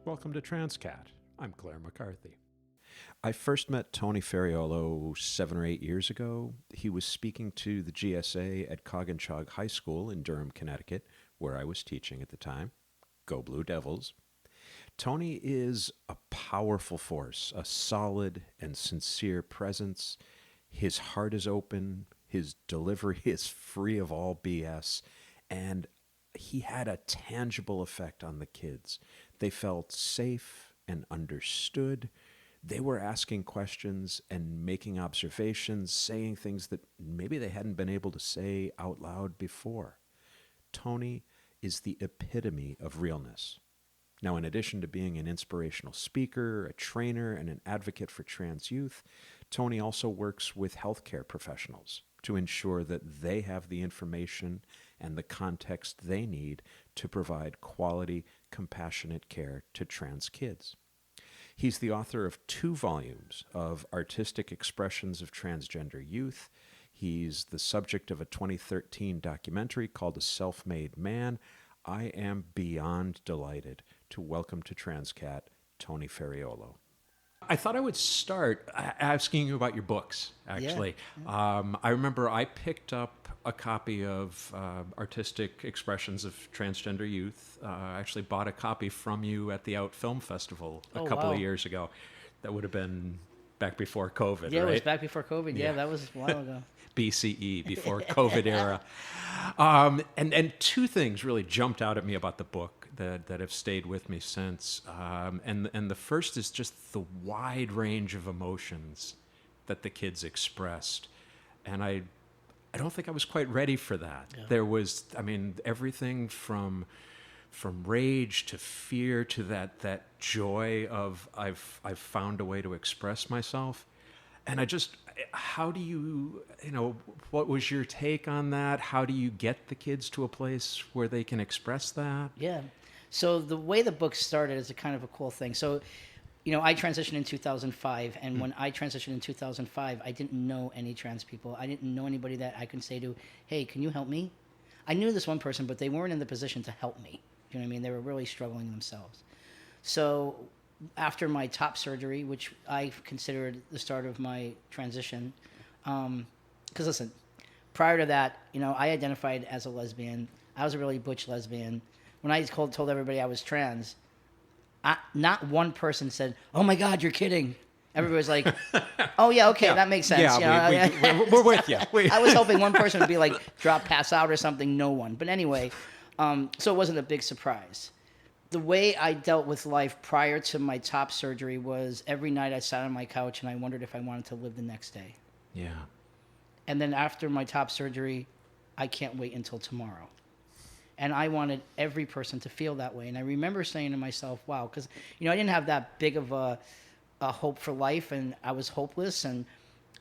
Welcome to Transqat. I'm Claire McCarthy. I first met Tony Ferraiolo 7 or 8 years ago. He was speaking to the GSA at Coggins High School in Durham, Connecticut, where I was teaching at the time. Go Blue Devils. Tony is a powerful force, a solid and sincere presence. His heart is open, his delivery is free of all BS, and he had a tangible effect on the kids. They felt safe and understood. They were asking questions and making observations, saying things that maybe they hadn't been able to say out loud before. Tony is the epitome of realness. Now, in addition to being an inspirational speaker, a trainer, and an advocate for trans youth, Tony also works with healthcare professionals to ensure that they have the information and the context they need to provide quality, compassionate care to trans kids. He's the author of 2 volumes of artistic expressions of transgender youth. He's the subject of a 2013 documentary called A Self-Made Man. I am beyond delighted to welcome to Transqat Tony Ferraiolo. I thought I would start asking you about your books, actually. Yeah. I remember I picked up a copy of Artistic Expressions of Transgender Youth. I actually bought a copy from you at the Out Film Festival a couple of years ago. That would have been back before COVID, Yeah, right? It was back before COVID. Yeah, that was a while ago. BCE, before COVID era. And 2 things really jumped out at me about the book that have stayed with me since. And the first is just the wide range of emotions that the kids expressed. And I don't think I was quite ready for that. Yeah. There was, everything from rage to fear to that joy of I've found a way to express myself. And how do you, what was your take on that? How do you get the kids to a place where they can express that? Yeah. So the way the book started is a kind of a cool thing. So, I transitioned in 2005, and when I transitioned in 2005, I didn't know any trans people. I didn't know anybody that I could say to, hey, can you help me? I knew this one person, but they weren't in the position to help me. You know what I mean? They were really struggling themselves. So after my top surgery, which I considered the start of my transition, because listen, prior to that, I identified as a lesbian. I was a really butch lesbian. When I told everybody I was trans, not one person said, "Oh my God, you're kidding." Everybody was like, "Oh yeah, okay, that makes sense." Yeah, we're with you. I was hoping one person would be like, pass out or something. No one. But anyway, so it wasn't a big surprise. The way I dealt with life prior to my top surgery was every night I sat on my couch and I wondered if I wanted to live the next day. Yeah. And then after my top surgery, I can't wait until tomorrow. And I wanted every person to feel that way. And I remember saying to myself, wow, because, I didn't have that big of a hope for life, and I was hopeless. And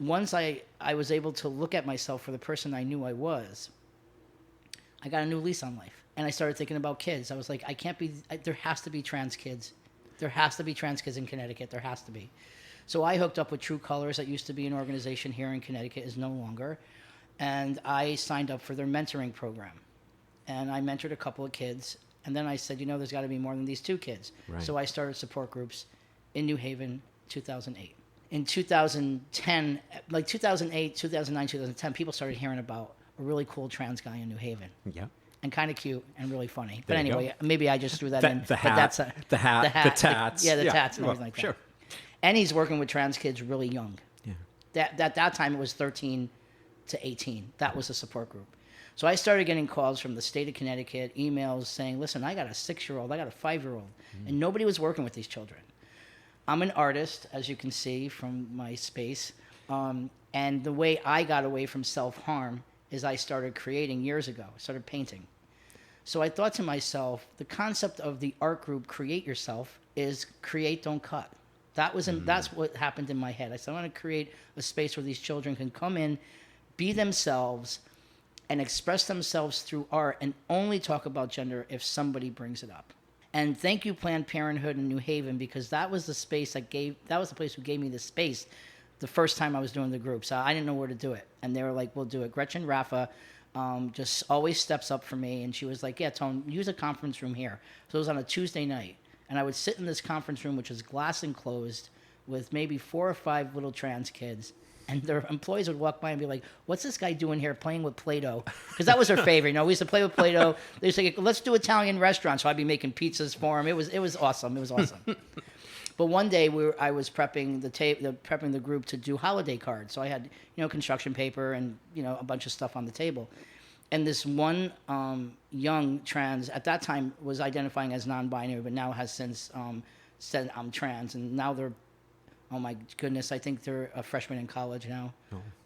once I was able to look at myself for the person I knew I was, I got a new lease on life. And I started thinking about kids. I was like, there has to be trans kids. There has to be trans kids in Connecticut. There has to be. So I hooked up with True Colors, that used to be an organization here in Connecticut, is no longer. And I signed up for their mentoring program. And I mentored a couple of kids. And then I said, there's got to be more than these 2 kids. Right. So I started support groups in New Haven, 2008. In 2010, like 2008, 2009, 2010, people started hearing about a really cool trans guy in New Haven. Yeah. And kind of cute and really funny. But anyway, maybe I just threw that in. The hat, the tats. The tats and everything like that. Sure. And he's working with trans kids really young. Yeah. That time it was 13 to 18. That was the support group. So I started getting calls from the state of Connecticut, emails saying, listen, I got a 6-year-old, I got a 5-year-old. And nobody was working with these children. I'm an artist, as you can see from my space. And the way I got away from self-harm is I started creating years ago. I started painting. So I thought to myself, the concept of the art group Create Yourself is create, don't cut. That's what happened in my head. I said, I want to create a space where these children can come in, be themselves, and express themselves through art, and only talk about gender if somebody brings it up. And thank you, Planned Parenthood in New Haven, because that was the place who gave me the space the first time I was doing the group. So I didn't know where to do it. And they were like, we'll do it. Gretchen Raffa just always steps up for me. And she was like, yeah, Tone, use a conference room here. So it was on a Tuesday night. And I would sit in this conference room, which was glass enclosed, with maybe 4 or 5 little trans kids. And their employees would walk by and be like, what's this guy doing here playing with Play-Doh? Because that was their favorite. We used to play with Play-Doh. They used to say, let's do Italian restaurants. So I'd be making pizzas for them. It was awesome. It was awesome. But one day I was prepping the group to do holiday cards. So I had, construction paper and, a bunch of stuff on the table. And this one young trans, at that time, was identifying as non-binary, but now has since said I'm trans. And now they're, oh my goodness, I think they're a freshman in college now.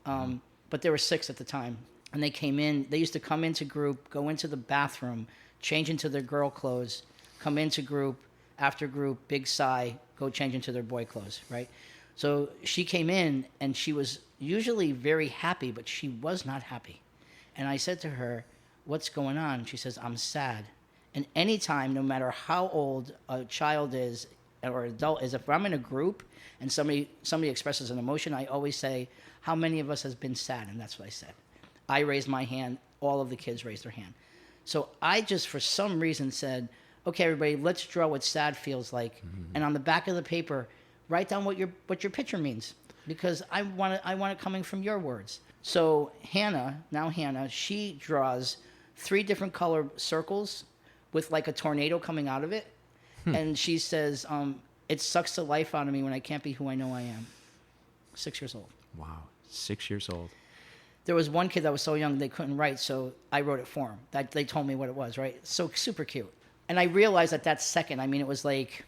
Oh. But there were 6 at the time. And they came in, they used to come into group, go into the bathroom, change into their girl clothes, come into group, after group, big sigh, go change into their boy clothes, right? So she came in, and she was usually very happy, but she was not happy. And I said to her, what's going on? She says, I'm sad. And anytime, no matter how old a child is or adult is, if I'm in a group and somebody expresses an emotion, I always say, how many of us has been sad? And that's what I said. I raised my hand. All of the kids raised their hand. So I just, for some reason, said, okay, everybody, let's draw what sad feels like. Mm-hmm. And on the back of the paper, write down what your picture means, because I want it coming from your words. So Hannah, she draws 3 different color circles with like a tornado coming out of it. And she says, it sucks the life out of me when I can't be who I know I am. 6 years old. Wow. 6 years old. There was one kid that was so young they couldn't write, so I wrote it for him. That they told me what it was, right? So super cute. And I realized at that second, it was like,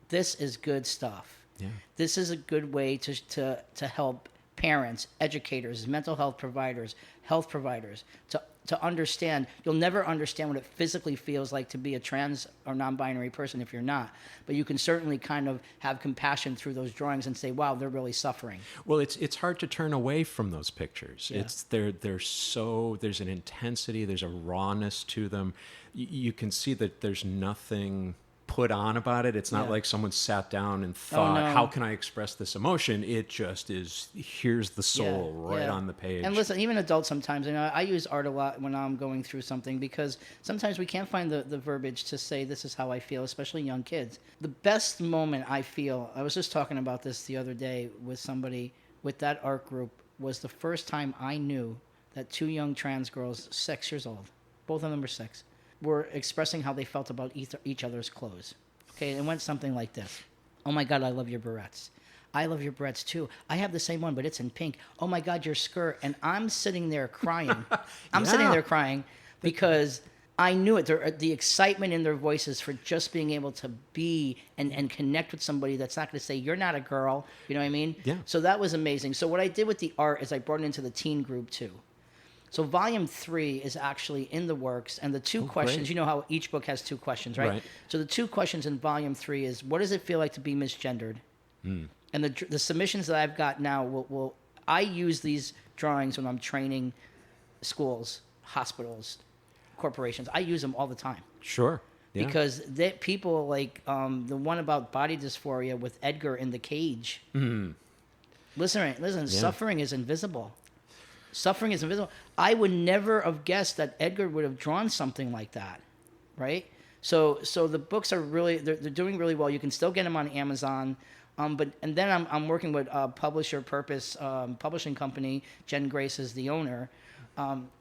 this is good stuff. Yeah. This is a good way to help parents, educators, mental health providers to understand. You'll never understand what it physically feels like to be a trans or non-binary person if you're not, but you can certainly kind of have compassion through those drawings and say, wow, they're really suffering. Well, it's hard to turn away from those pictures. Yeah. There's an intensity, there's a rawness to them. You can see that there's nothing put on about it. It's not like someone sat down and thought, how can I express this emotion? It just is, here's the soul on the page. And listen, even adults sometimes, I use art a lot when I'm going through something, because sometimes we can't find the verbiage to say this is how I feel, especially young kids. The best moment I feel, I was just talking about this the other day with somebody with that art group, was the first time I knew that 2 young trans girls, 6 years old, both of them were 6, were expressing how they felt about each other's clothes. Okay, it went something like this. Oh my God, I love your barrettes. I love your barrettes too. I have the same one, but it's in pink. Oh my God, your skirt. And I'm sitting there crying. Sitting there crying because I knew it. The excitement in their voices for just being able to be and connect with somebody that's not going to say, you're not a girl. You know what I mean? Yeah. So that was amazing. So what I did with the art is I brought it into the teen group too. So volume 3 is actually in the works, and the 2 questions, great. You know how each book has 2 questions, right? So the 2 questions in volume 3 is, what does it feel like to be misgendered? And the submissions that I've got now, I use these drawings when I'm training schools, hospitals, corporations. I use them all the time. Sure. Yeah. Because people like the one about body dysphoria with Edgar in the cage. Mm. Listen, suffering is invisible. Suffering is invisible. I would never have guessed that Edgar would have drawn something like that, right? So the books are really they're doing really well. You can still get them on Amazon, and then I'm working with Publisher Purpose publishing company. Jen Grace is the owner.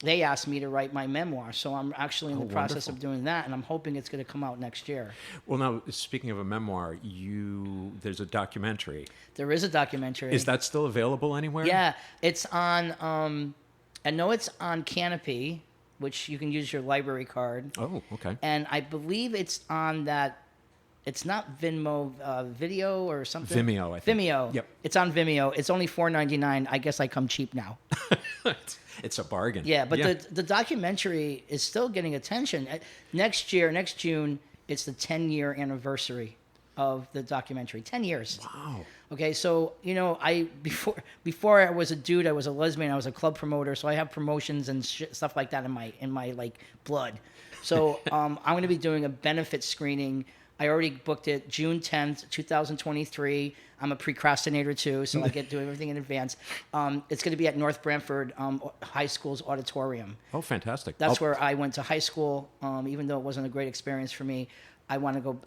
They asked me to write my memoir, so I'm actually in the process of doing that, and I'm hoping it's going to come out next year. Well, now, speaking of a memoir, there's a documentary. There is a documentary. Is that still available anywhere? Yeah, it's on, I know it's on Canopy, which you can use your library card. Oh, okay. And I believe it's on that, it's not Venmo, Video or something. Vimeo, I think. Vimeo. Yep. It's on Vimeo. It's only $4.99. I guess I come cheap now. It's a bargain. Yeah, but the documentary is still getting attention. Next June, it's the 10-year anniversary of the documentary. 10 years. Wow. Okay, so before I was a dude, I was a lesbian. I was a club promoter, so I have promotions and stuff like that in my like blood. So I'm going to be doing a benefit screening I already booked it June 10th, 2023. I'm a procrastinator too, so I get to do everything in advance. It's going to be at North Branford High School's auditorium. Oh, fantastic. That's where I went to high school. Even though it wasn't a great experience for me, I want to go.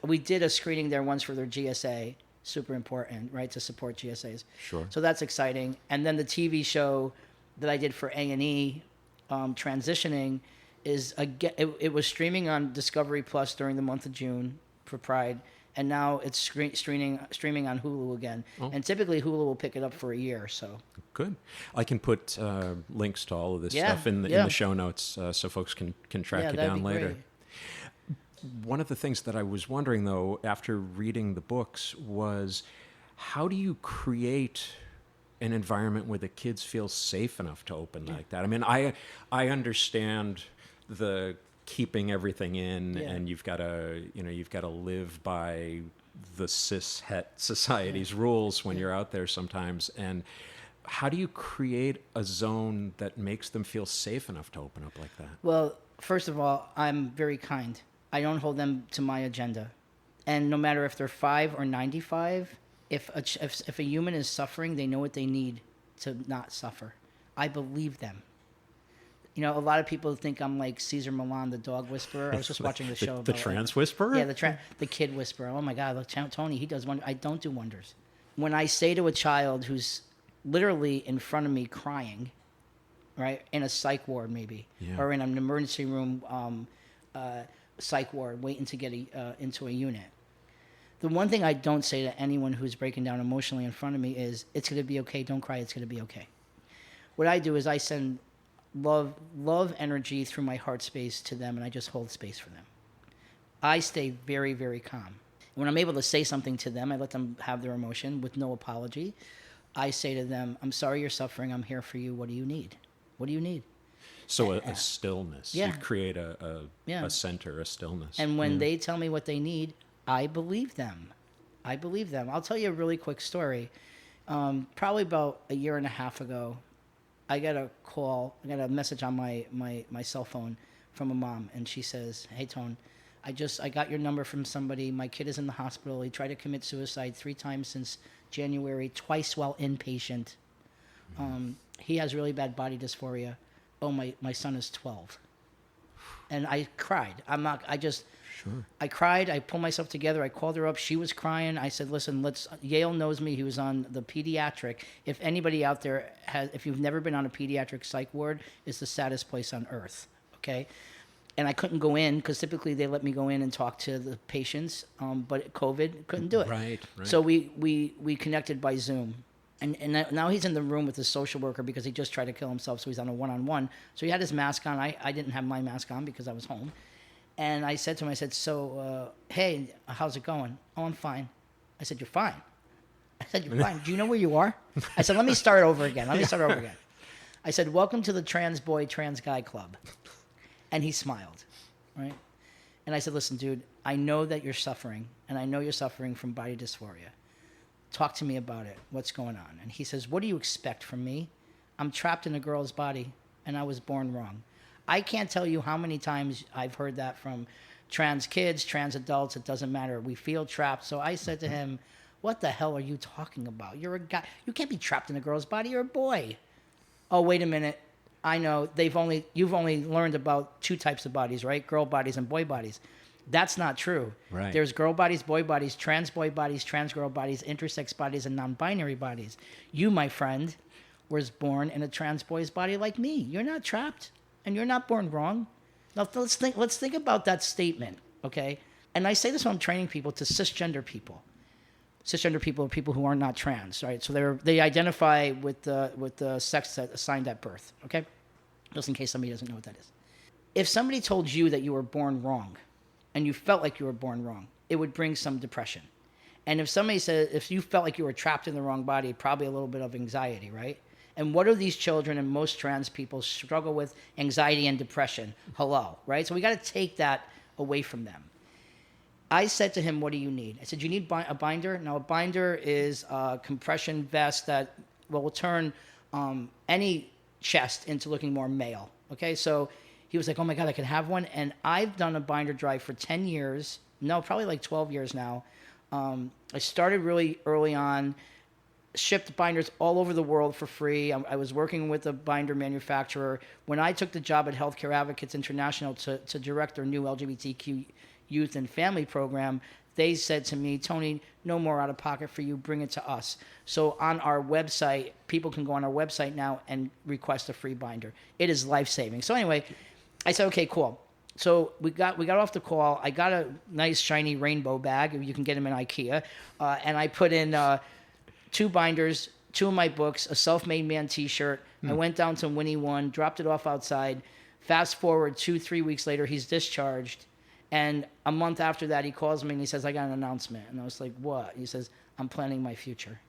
We did a screening there once for their GSA. Super important, right, to support GSAs. Sure. So that's exciting. And then the TV show that I did for A&E, transitioning, it was streaming on Discovery Plus during the month of June for Pride, and now it's streaming on Hulu again. Oh. And typically Hulu will pick it up for a year. So Good. I can put links to all of this Yeah, stuff in the show notes so folks can track you that'd down be later. great. One of the things that I was wondering, though, after reading the books was how do you create an environment where the kids feel safe enough to open like that? I mean, I understand the keeping everything in, and you've got to live by the cis-het society's rules when you're out there sometimes. And how do you create a zone that makes them feel safe enough to open up like that? Well, first of all, I'm very kind. I don't hold them to my agenda. And no matter if they're 5 or 95, if a human is suffering, they know what they need to not suffer. I believe them. You know, a lot of people think I'm like Caesar Milan, the dog whisperer. I was just watching the show. The trans whisperer? Yeah, the kid whisperer. Oh my God, look, Tony, he does wonders. I don't do wonders. When I say to a child who's literally in front of me crying, right, in a psych ward maybe, or in an emergency room psych ward waiting to get into a unit. The one thing I don't say to anyone who's breaking down emotionally in front of me is, it's going to be okay, don't cry, it's going to be okay. What I do is I send love energy through my heart space to them, and I just hold space for them. I stay very, very calm. When I'm able to say something to them, I let them have their emotion with no apology. I say to them, I'm sorry you're suffering, I'm here for you, what do you need? What do you need? So a stillness. Yeah. You create a center, a stillness. And when they tell me what they need, I believe them. I believe them. I'll tell you a really quick story. Probably about a year and a half ago, I got a message on my cell phone from a mom, and she says, "Hey, Tone, I got your number from somebody. My kid is in the hospital. He tried to commit suicide 3 times since January, twice while inpatient. He has really bad body dysphoria. Oh, my son is 12. And I cried. I cried. I pulled myself together. I called her up. She was crying. I said, listen, Yale knows me. He was on the pediatric. If anybody out there if you've never been on a pediatric psych ward, it's the saddest place on earth. Okay. And I couldn't go in because typically they let me go in and talk to the patients. But COVID couldn't do it. Right. So we connected by Zoom. And now he's in the room with his social worker because he just tried to kill himself, so he's on a one-on-one. So he had his mask on. I didn't have my mask on because I was home. And I said to him, so, hey, how's it going? Oh, I'm fine. I said, you're fine? I said, you're fine. Do you know where you are? I said, let me start over again. I said, welcome to the Trans Boy, Trans Guy Club. And he smiled, right? And I said, listen, dude, I know that you're suffering, and I know you're suffering from body dysphoria. Talk to me about it. What's going on? And he says, what do you expect from me? I'm trapped in a girl's body, and I was born wrong. I can't tell you how many times I've heard that from trans kids, trans adults. It doesn't matter. We feel trapped. So I said to him, what the hell are you talking about? You're a guy. You can't be trapped in a girl's body. You're a boy. Oh, wait a minute. I know you've only learned about 2 types of bodies, right? Girl bodies and boy bodies. That's not true. Right. There's girl bodies, boy bodies, trans boy bodies, trans girl bodies, intersex bodies, and non-binary bodies. You, my friend, was born in a trans boy's body like me. You're not trapped, and you're not born wrong. Now let's think about that statement, okay? And I say this when I'm training people to cisgender people. Cisgender people are people who are not trans, right? So they identify with the sex that assigned at birth, okay? Just in case somebody doesn't know what that is. If somebody told you that you were born wrong, and you felt like you were born wrong, it would bring some depression. And if you felt like you were trapped in the wrong body, probably a little bit of anxiety, right? And what do these children and most trans people struggle with? Anxiety and depression. Hello, right? So we got to take that away from them. I said to him, what do you need? I said, you need a binder? Now, a binder is a compression vest that will turn any chest into looking more male, okay? So he was like, oh my God, I can have one. And I've done a binder drive for 10 years no, probably like 12 years now. I started really early on, shipped binders all over the world for free. I was working with a binder manufacturer. When I took the job at Healthcare Advocates International to direct their new LGBTQ youth and family program, they said to me, Tony, no more out of pocket for you, bring it to us. So on our website, people can go on our website now and request a free binder. It is life-saving. So anyway, I said, okay, cool. So we got off the call. I got a nice shiny rainbow bag. You can get them in IKEA. And I put in 2 binders, 2 of my books, a self-made man t-shirt. I went down to Winnie One, dropped it off outside. Fast forward 2-3 weeks later, he's discharged. And a month after that, he calls me and he says, I got an announcement. And I was like, what? He says, I'm planning my future.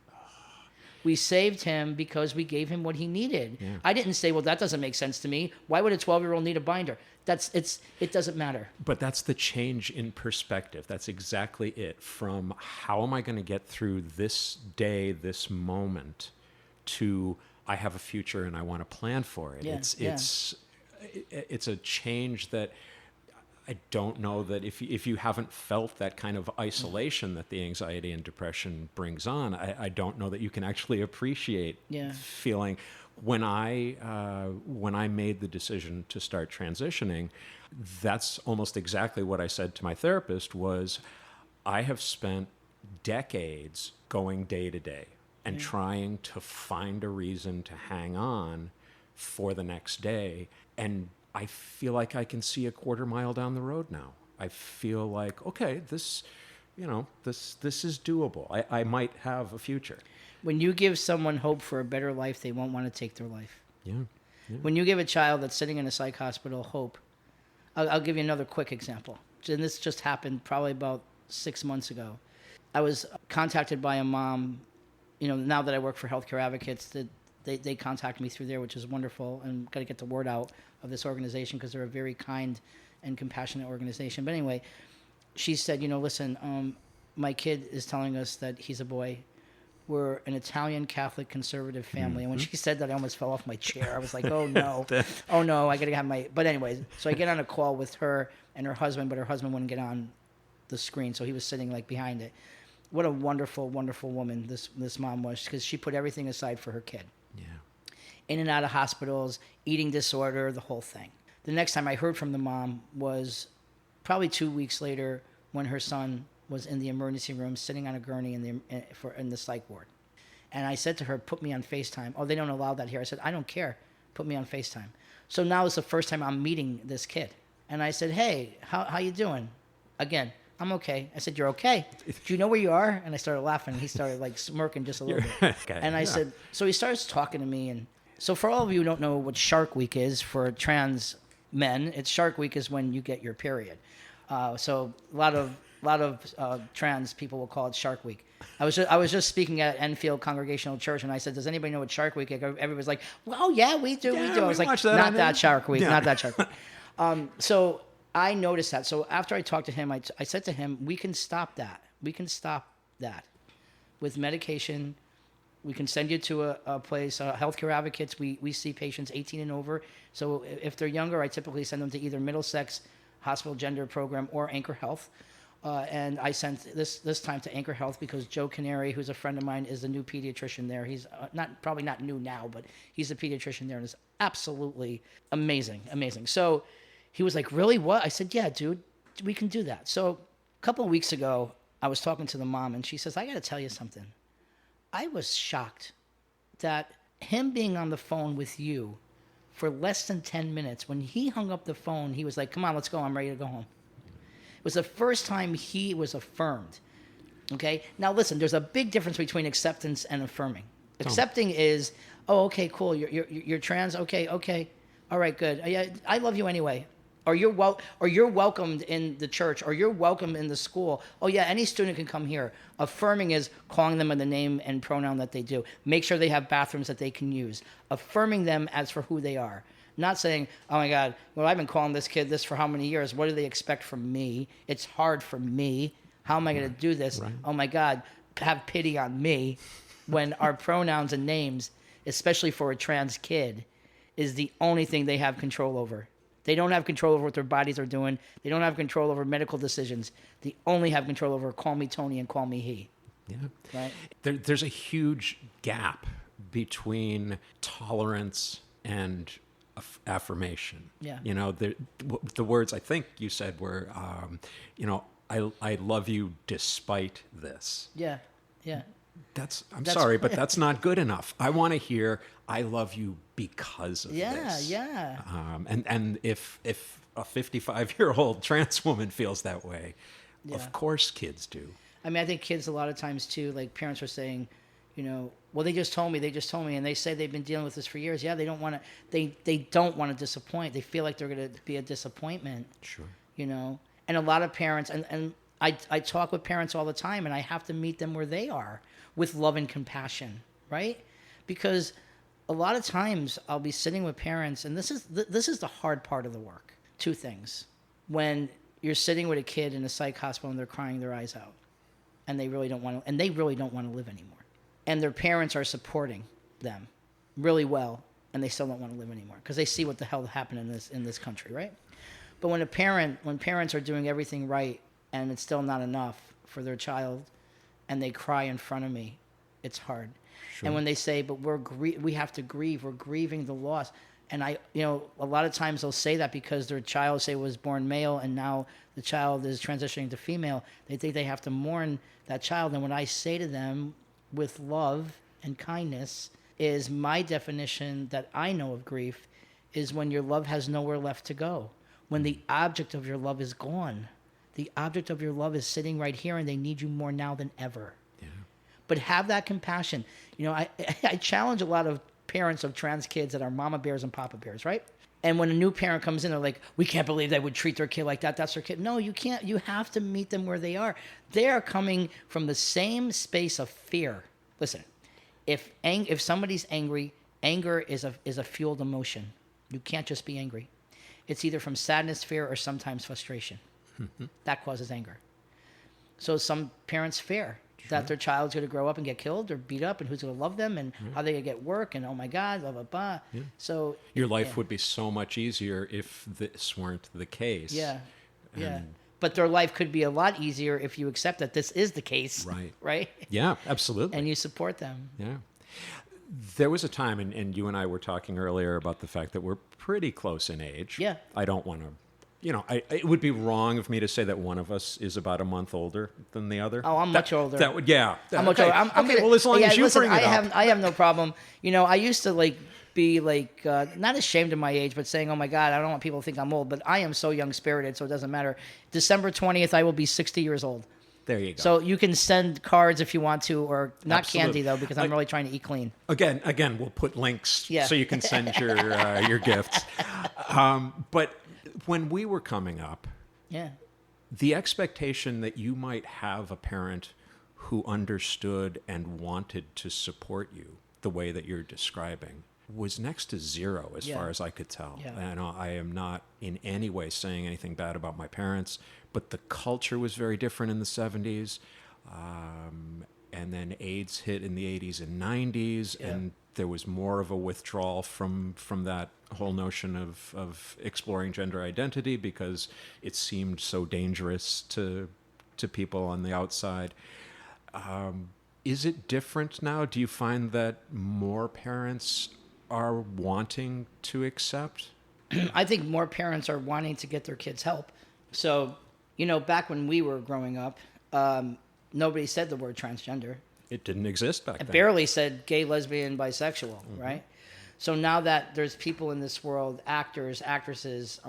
We saved him because we gave him what he needed. Yeah. I didn't say, well, that doesn't make sense to me. Why would a 12-year-old need a binder? It doesn't matter. But that's the change in perspective. That's exactly it. From how am I going to get through this day, this moment, to I have a future and I want to plan for it. Yeah, It's a change that I don't know that if you haven't felt that kind of isolation that the anxiety and depression brings on, I don't know that you can actually appreciate feeling. When I made the decision to start transitioning, that's almost exactly what I said to my therapist was, I have spent decades going day to day and trying to find a reason to hang on for the next day. And I feel like I can see a quarter mile down the road now. I feel like, okay, this is doable. I might have a future. When you give someone hope for a better life, they won't want to take their life. Yeah. When you give a child that's sitting in a psych hospital hope, I'll give you another quick example. And this just happened probably about 6 months ago. I was contacted by a mom, now that I work for Healthcare Advocates, they contact me through there, which is wonderful, and got to get the word out of this organization because they're a very kind and compassionate organization. But anyway, she said, listen, my kid is telling us that he's a boy. We're an Italian Catholic conservative family. And when she said that, I almost fell off my chair. I was like, oh no, I got to have my, but anyways, so I get on a call with her and her husband, but her husband wouldn't get on the screen. So he was sitting like behind it. What a wonderful, wonderful woman this mom was, because she put everything aside for her kid. Yeah. In and out of hospitals, eating disorder, the whole thing. The next time I heard from the mom was probably 2 weeks later when her son was in the emergency room sitting on a gurney in the psych ward. And I said to her, put me on FaceTime. Oh, they don't allow that here. I said, I don't care. Put me on FaceTime. So now it's the first time I'm meeting this kid. And I said, hey, how you doing? Again, I'm okay. I said, you're okay? Do you know where you are? And I started laughing. He started like smirking just a little bit. Okay. And I said, so he starts talking to me. And so for all of you who don't know what Shark Week is for trans men, Shark Week is when you get your period. So a lot of trans people will call it Shark Week. I was just speaking at Enfield Congregational Church, and I said, does anybody know what Shark Week is? Everybody's like, well, yeah, we do. I was like, not that Shark Week, not that Shark Week. So I noticed that. So after I talked to him, I said to him, we can stop that. We can stop that with medication. We can send you to a place, Healthcare Advocates. We see patients 18 and over. So if they're younger, I typically send them to either Middlesex Hospital Gender Program or Anchor Health. And I sent this time to Anchor Health because Joe Canary, who's a friend of mine, is the new pediatrician there. He's probably not new now, but he's a pediatrician there and is absolutely amazing. So he was like, really, what? I said, yeah, dude, we can do that. So a couple of weeks ago, I was talking to the mom, and she says, I got to tell you something. I was shocked that him being on the phone with you for less than 10 minutes, when he hung up the phone, he was like, come on, let's go. I'm ready to go home. It was the first time he was affirmed. Okay? Now, listen, there's a big difference between acceptance and affirming. Accepting is, oh, okay, cool. You're trans. Okay. All right, good. I love you anyway. Or you're welcomed in the church, or you're welcome in the school. Oh yeah, any student can come here. Affirming is calling them by the name and pronoun that they do. Make sure they have bathrooms that they can use. Affirming them as for who they are. Not saying, oh my God, well, I've been calling this kid this for how many years? What do they expect from me? It's hard for me. How am I going to do this? Right. Oh my God, have pity on me. When our pronouns and names, especially for a trans kid, is the only thing they have control over. They don't have control over what their bodies are doing. They don't have control over medical decisions. They only have control over call me Tony and call me he. Yeah. Right? There's a huge gap between tolerance and affirmation. Yeah. You know, the words I think you said were, you know, I love you despite this. Yeah. Yeah. I'm sorry, but that's not good enough. I want to hear, I love you because of Yeah. this. Yeah. And if a 55-year-old trans woman feels that way, Yeah. of course kids do. I mean, I think kids a lot of times too, like parents are saying, you know, well, they just told me, and they say they've been dealing with this for years. Yeah, they don't want to, they don't want to disappoint. They feel like they're going to be a disappointment. Sure. You know, and a lot of parents, and I talk with parents all the time, and I have to meet them where they are with love and compassion, right? Because a lot of times I'll be sitting with parents, and this is the hard part of the work. Two things: when you're sitting with a kid in a psych hospital and they're crying their eyes out, and they really don't want to live anymore, and their parents are supporting them really well, and they still don't want to live anymore because they see what the hell happened in this country, right? But when parents are doing everything right and it's still not enough for their child, and they cry in front of me, it's hard. Sure. And when they say, "But we have to grieve. We're grieving the loss," and a lot of times they'll say that because their child, say, was born male and now the child is transitioning to female. They think they have to mourn that child. And what I say to them with love and kindness is my definition that I know of grief is when your love has nowhere left to go. When the object of your love is gone. The object of your love is sitting right here and they need you more now than ever. Yeah. But have that compassion. You know, I challenge a lot of parents of trans kids that are mama bears and papa bears, right? And when a new parent comes in, they're like, we can't believe they would treat their kid like that. That's their kid. No, you can't. You have to meet them where they are. They are coming from the same space of fear. Listen, if somebody's angry, anger is a fueled emotion. You can't just be angry. It's either from sadness, fear, or sometimes frustration. That causes anger. So some parents fear that their child's going to grow up and get killed or beat up, and who's going to love them, and how they going to get work, and oh my God, blah, blah, blah. Yeah. So your life would be so much easier if this weren't the case. Yeah, yeah. But their life could be a lot easier if you accept that this is the case. Right. Right? Yeah, absolutely. And you support them. Yeah. There was a time, and you and I were talking earlier about the fact that we're pretty close in age. Yeah. I don't want to, it would be wrong of me to say that one of us is about a month older than the other. Oh, I'm much older. That would, yeah. I'm much older. Well, as long as you bring it up. I have no problem. I used to be not ashamed of my age, but saying, oh my God, I don't want people to think I'm old, but I am so young spirited, so it doesn't matter. December 20th, I will be 60 years old. There you go. So you can send cards if you want to, or not Absolutely. candy though, because I'm really trying to eat clean. Again, we'll put links so you can send your gifts. But when we were coming up, the expectation that you might have a parent who understood and wanted to support you the way that you're describing was next to zero as far as I could tell. Yeah. And I am not in any way saying anything bad about my parents, but the culture was very different in the 70s. And then AIDS hit in the 80s and 90s, and there was more of a withdrawal from that whole notion of exploring gender identity because it seemed so dangerous to people on the outside. Is it different now? Do you find that more parents are wanting to accept? I think more parents are wanting to get their kids help. So, back when we were growing up, nobody said the word transgender. It didn't exist back then. It barely said gay, lesbian, bisexual, right? So now that there's people in this world, actors, actresses,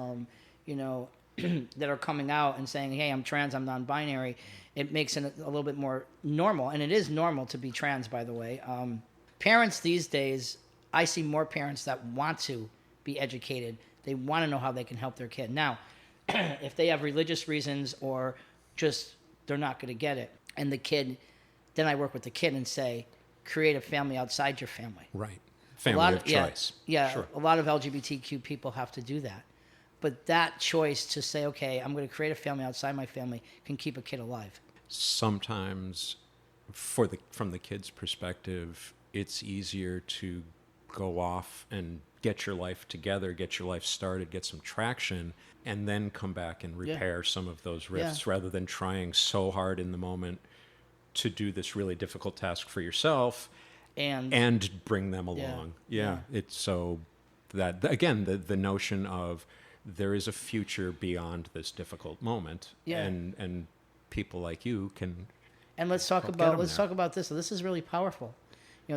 that are coming out and saying, hey, I'm trans, I'm non-binary, it makes it a little bit more normal. And it is normal to be trans, by the way. Parents these days, I see more parents that want to be educated. They want to know how they can help their kid. Now, if they have religious reasons or just they're not going to get it, and the kid, then I work with the kid and say, create a family outside your family. Right. Family of choice. Yeah, sure. A lot of LGBTQ people have to do that. But that choice to say, okay, I'm going to create a family outside my family can keep a kid alive. Sometimes, from the kid's perspective, it's easier to go off and get your life together, get your life started, get some traction, and then come back and repair some of those rifts rather than trying so hard in the moment to do this really difficult task for yourself and bring them along. It's so that, again, the notion of there is a future beyond this difficult moment, and people like you can. And let's talk about this. So this is really powerful.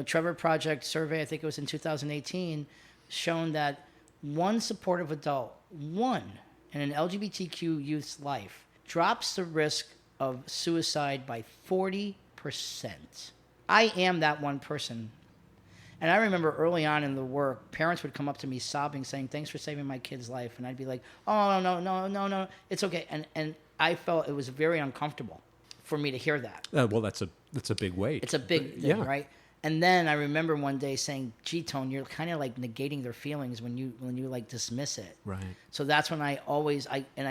Trevor Project survey, I think it was in 2018, shown that one supportive adult, one in an LGBTQ youth's life, drops the risk of suicide by 40%. I am that one person. And I remember early on in the work, parents would come up to me sobbing, saying, "Thanks for saving my kid's life." And I'd be like, "Oh, no, it's okay." And I felt it was very uncomfortable for me to hear that. Well, that's a big weight. It's a big thing, right? And then I remember one day saying, "Gee, Tone, you're kind of like negating their feelings when you like dismiss it." Right. So that's when I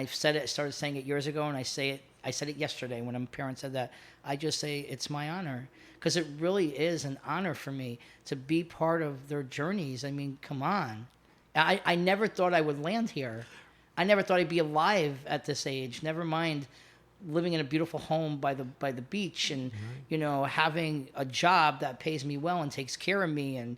started saying it years ago, and I said it yesterday when a parent said that. I just say it's my honor, because it really is an honor for me to be part of their journeys. I mean, come on. I never thought I would land here. I never thought I'd be alive at this age. Never mind living in a beautiful home by the beach, and having a job that pays me well and takes care of me,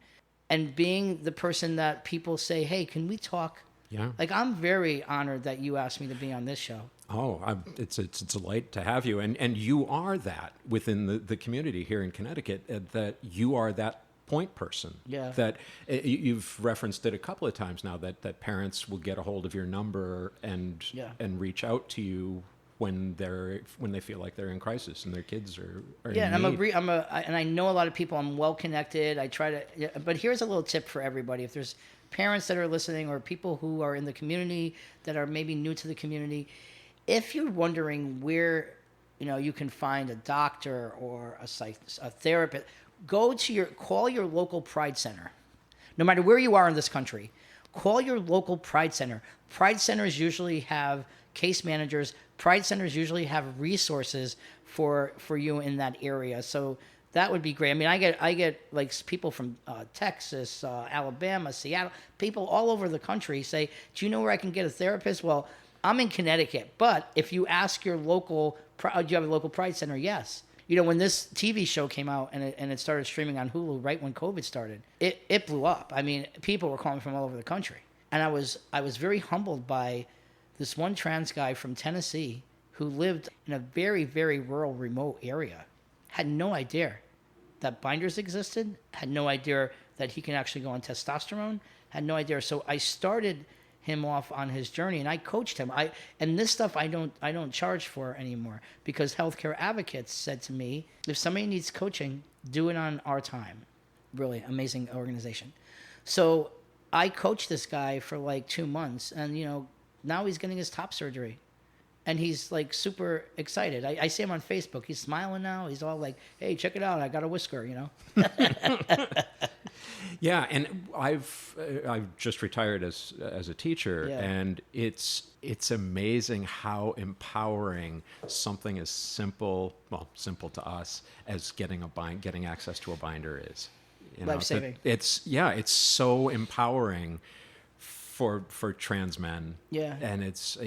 and being the person that people say, "Hey, can we talk?" Yeah. Like, I'm very honored that you asked me to be on this show. Oh, it's a delight to have you, and you are that within the community here in Connecticut. That you are that point person. Yeah. That you've referenced it a couple of times now. That parents will get a hold of your number and reach out to you when they feel like they're in crisis and their kids are in need. And I know a lot of people. I'm well connected. I try to, but here's a little tip for everybody. If there's parents that are listening, or people who are in the community that are maybe new to the community, if you're wondering where you can find a doctor or a therapist, call your local Pride Center. No matter where you are in this country, call your local Pride Center. Pride Centers usually have case managers. Pride Centers usually have resources for you in that area. So that would be great. I mean, I get like people from Texas, Alabama, Seattle, people all over the country say, "Do you know where I can get a therapist?" Well, I'm in Connecticut, but if you ask your local, do you have a local Pride Center? Yes. When this TV show came out and it started streaming on Hulu right when COVID started, it blew up. I mean, people were calling from all over the country, and I was very humbled by this one trans guy from Tennessee who lived in a very, very rural, remote area. Had no idea that binders existed, had no idea that he can actually go on testosterone, had no idea. So I started him off on his journey, and I coached him. And this stuff I don't charge for anymore, because healthcare advocates said to me, if somebody needs coaching, do it on our time. Really amazing organization. So I coached this guy for like 2 months, and now he's getting his top surgery. And he's like super excited. I see him on Facebook. He's smiling now. He's all like, "Hey, check it out! I got a whisker," Yeah, and I've just retired as a teacher, and it's amazing how empowering something as simple to us as getting access to a binder is. Life-saving. It's so empowering for trans men. Yeah. And it's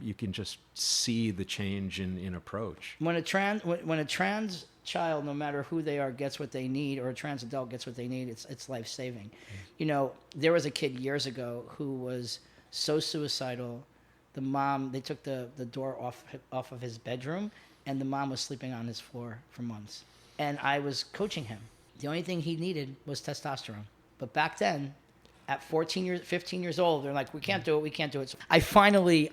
you can just see the change in approach. When a trans child, no matter who they are, gets what they need, or a trans adult gets what they need, it's life-saving. There was a kid years ago who was so suicidal. The mom, they took the door off of his bedroom, and the mom was sleeping on his floor for months. And I was coaching him. The only thing he needed was testosterone. But back then, at 15 years old, they're like, we can't do it. So I finally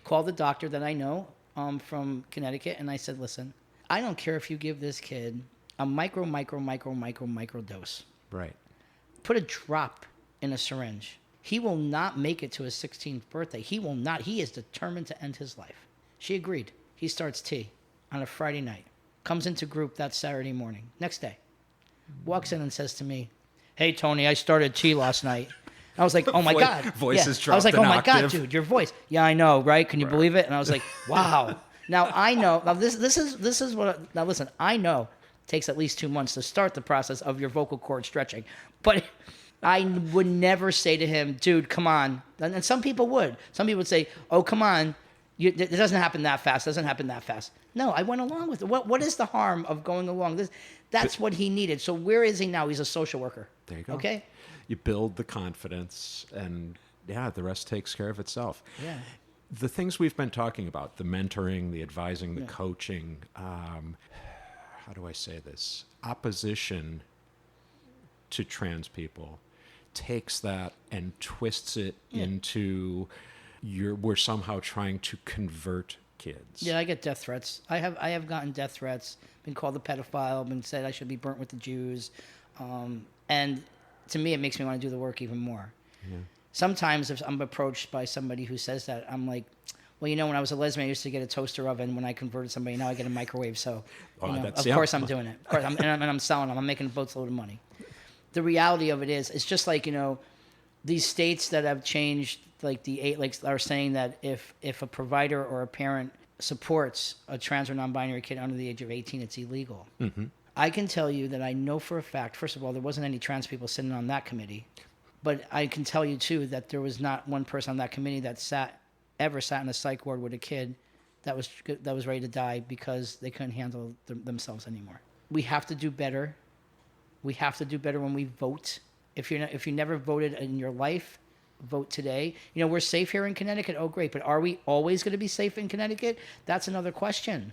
called the doctor that I know from Connecticut, and I said, "Listen, I don't care if you give this kid a micro dose. Right. Put a drop in a syringe. He will not make it to his 16th birthday. He will not. He is determined to end his life." She agreed. He starts T on a Friday night. Comes into group that Saturday morning. Next day. Walks in and says to me, "Hey, Tony, I started T last night." I was like, "Oh my God." Voices dropped. I was like, "Oh my God, dude, your voice." "Yeah, I know, right? Can you believe it?" And I was like, wow. Now I know. Now this is what. Now listen, I know it takes at least 2 months to start the process of your vocal cord stretching, but I would never say to him, dude, come on. And some people would. Some people would say, oh, come on. It doesn't happen that fast. It doesn't happen that fast. No, I went along with it. What is the harm of going along? That's what he needed. So where is he now? He's a social worker. There you go. Okay? You build the confidence, and yeah, the rest takes care of itself. Yeah. The things we've been talking about, the mentoring, the advising, the coaching, how do I say this? Opposition to trans people takes that and twists it into we're somehow trying to convert kids. Yeah, I get death threats. I have gotten death threats, been called a pedophile, been said I should be burnt with the Jews. And to me, it makes me want to do the work even more. Yeah. Sometimes if I'm approached by somebody who says that, I'm like, well, you know, when I was a lesbian, I used to get a toaster oven. When I converted somebody, now I get a microwave. So, of course I'm doing it. Of course, I'm selling them. I'm making a boatload of money. The reality of it is, it's just like, these states that have changed, like are saying that if a provider or a parent supports a trans or non-binary kid under the age of 18, it's illegal. Mm-hmm. I can tell you that I know for a fact, first of all, there wasn't any trans people sitting on that committee. But I can tell you, too, that there was not one person on that committee that ever sat in a psych ward with a kid that was ready to die because they couldn't handle themselves anymore. We have to do better. We have to do better when we vote. If you never voted in your life, vote today. We're safe here in Connecticut. Oh, great. But are we always going to be safe in Connecticut? That's another question.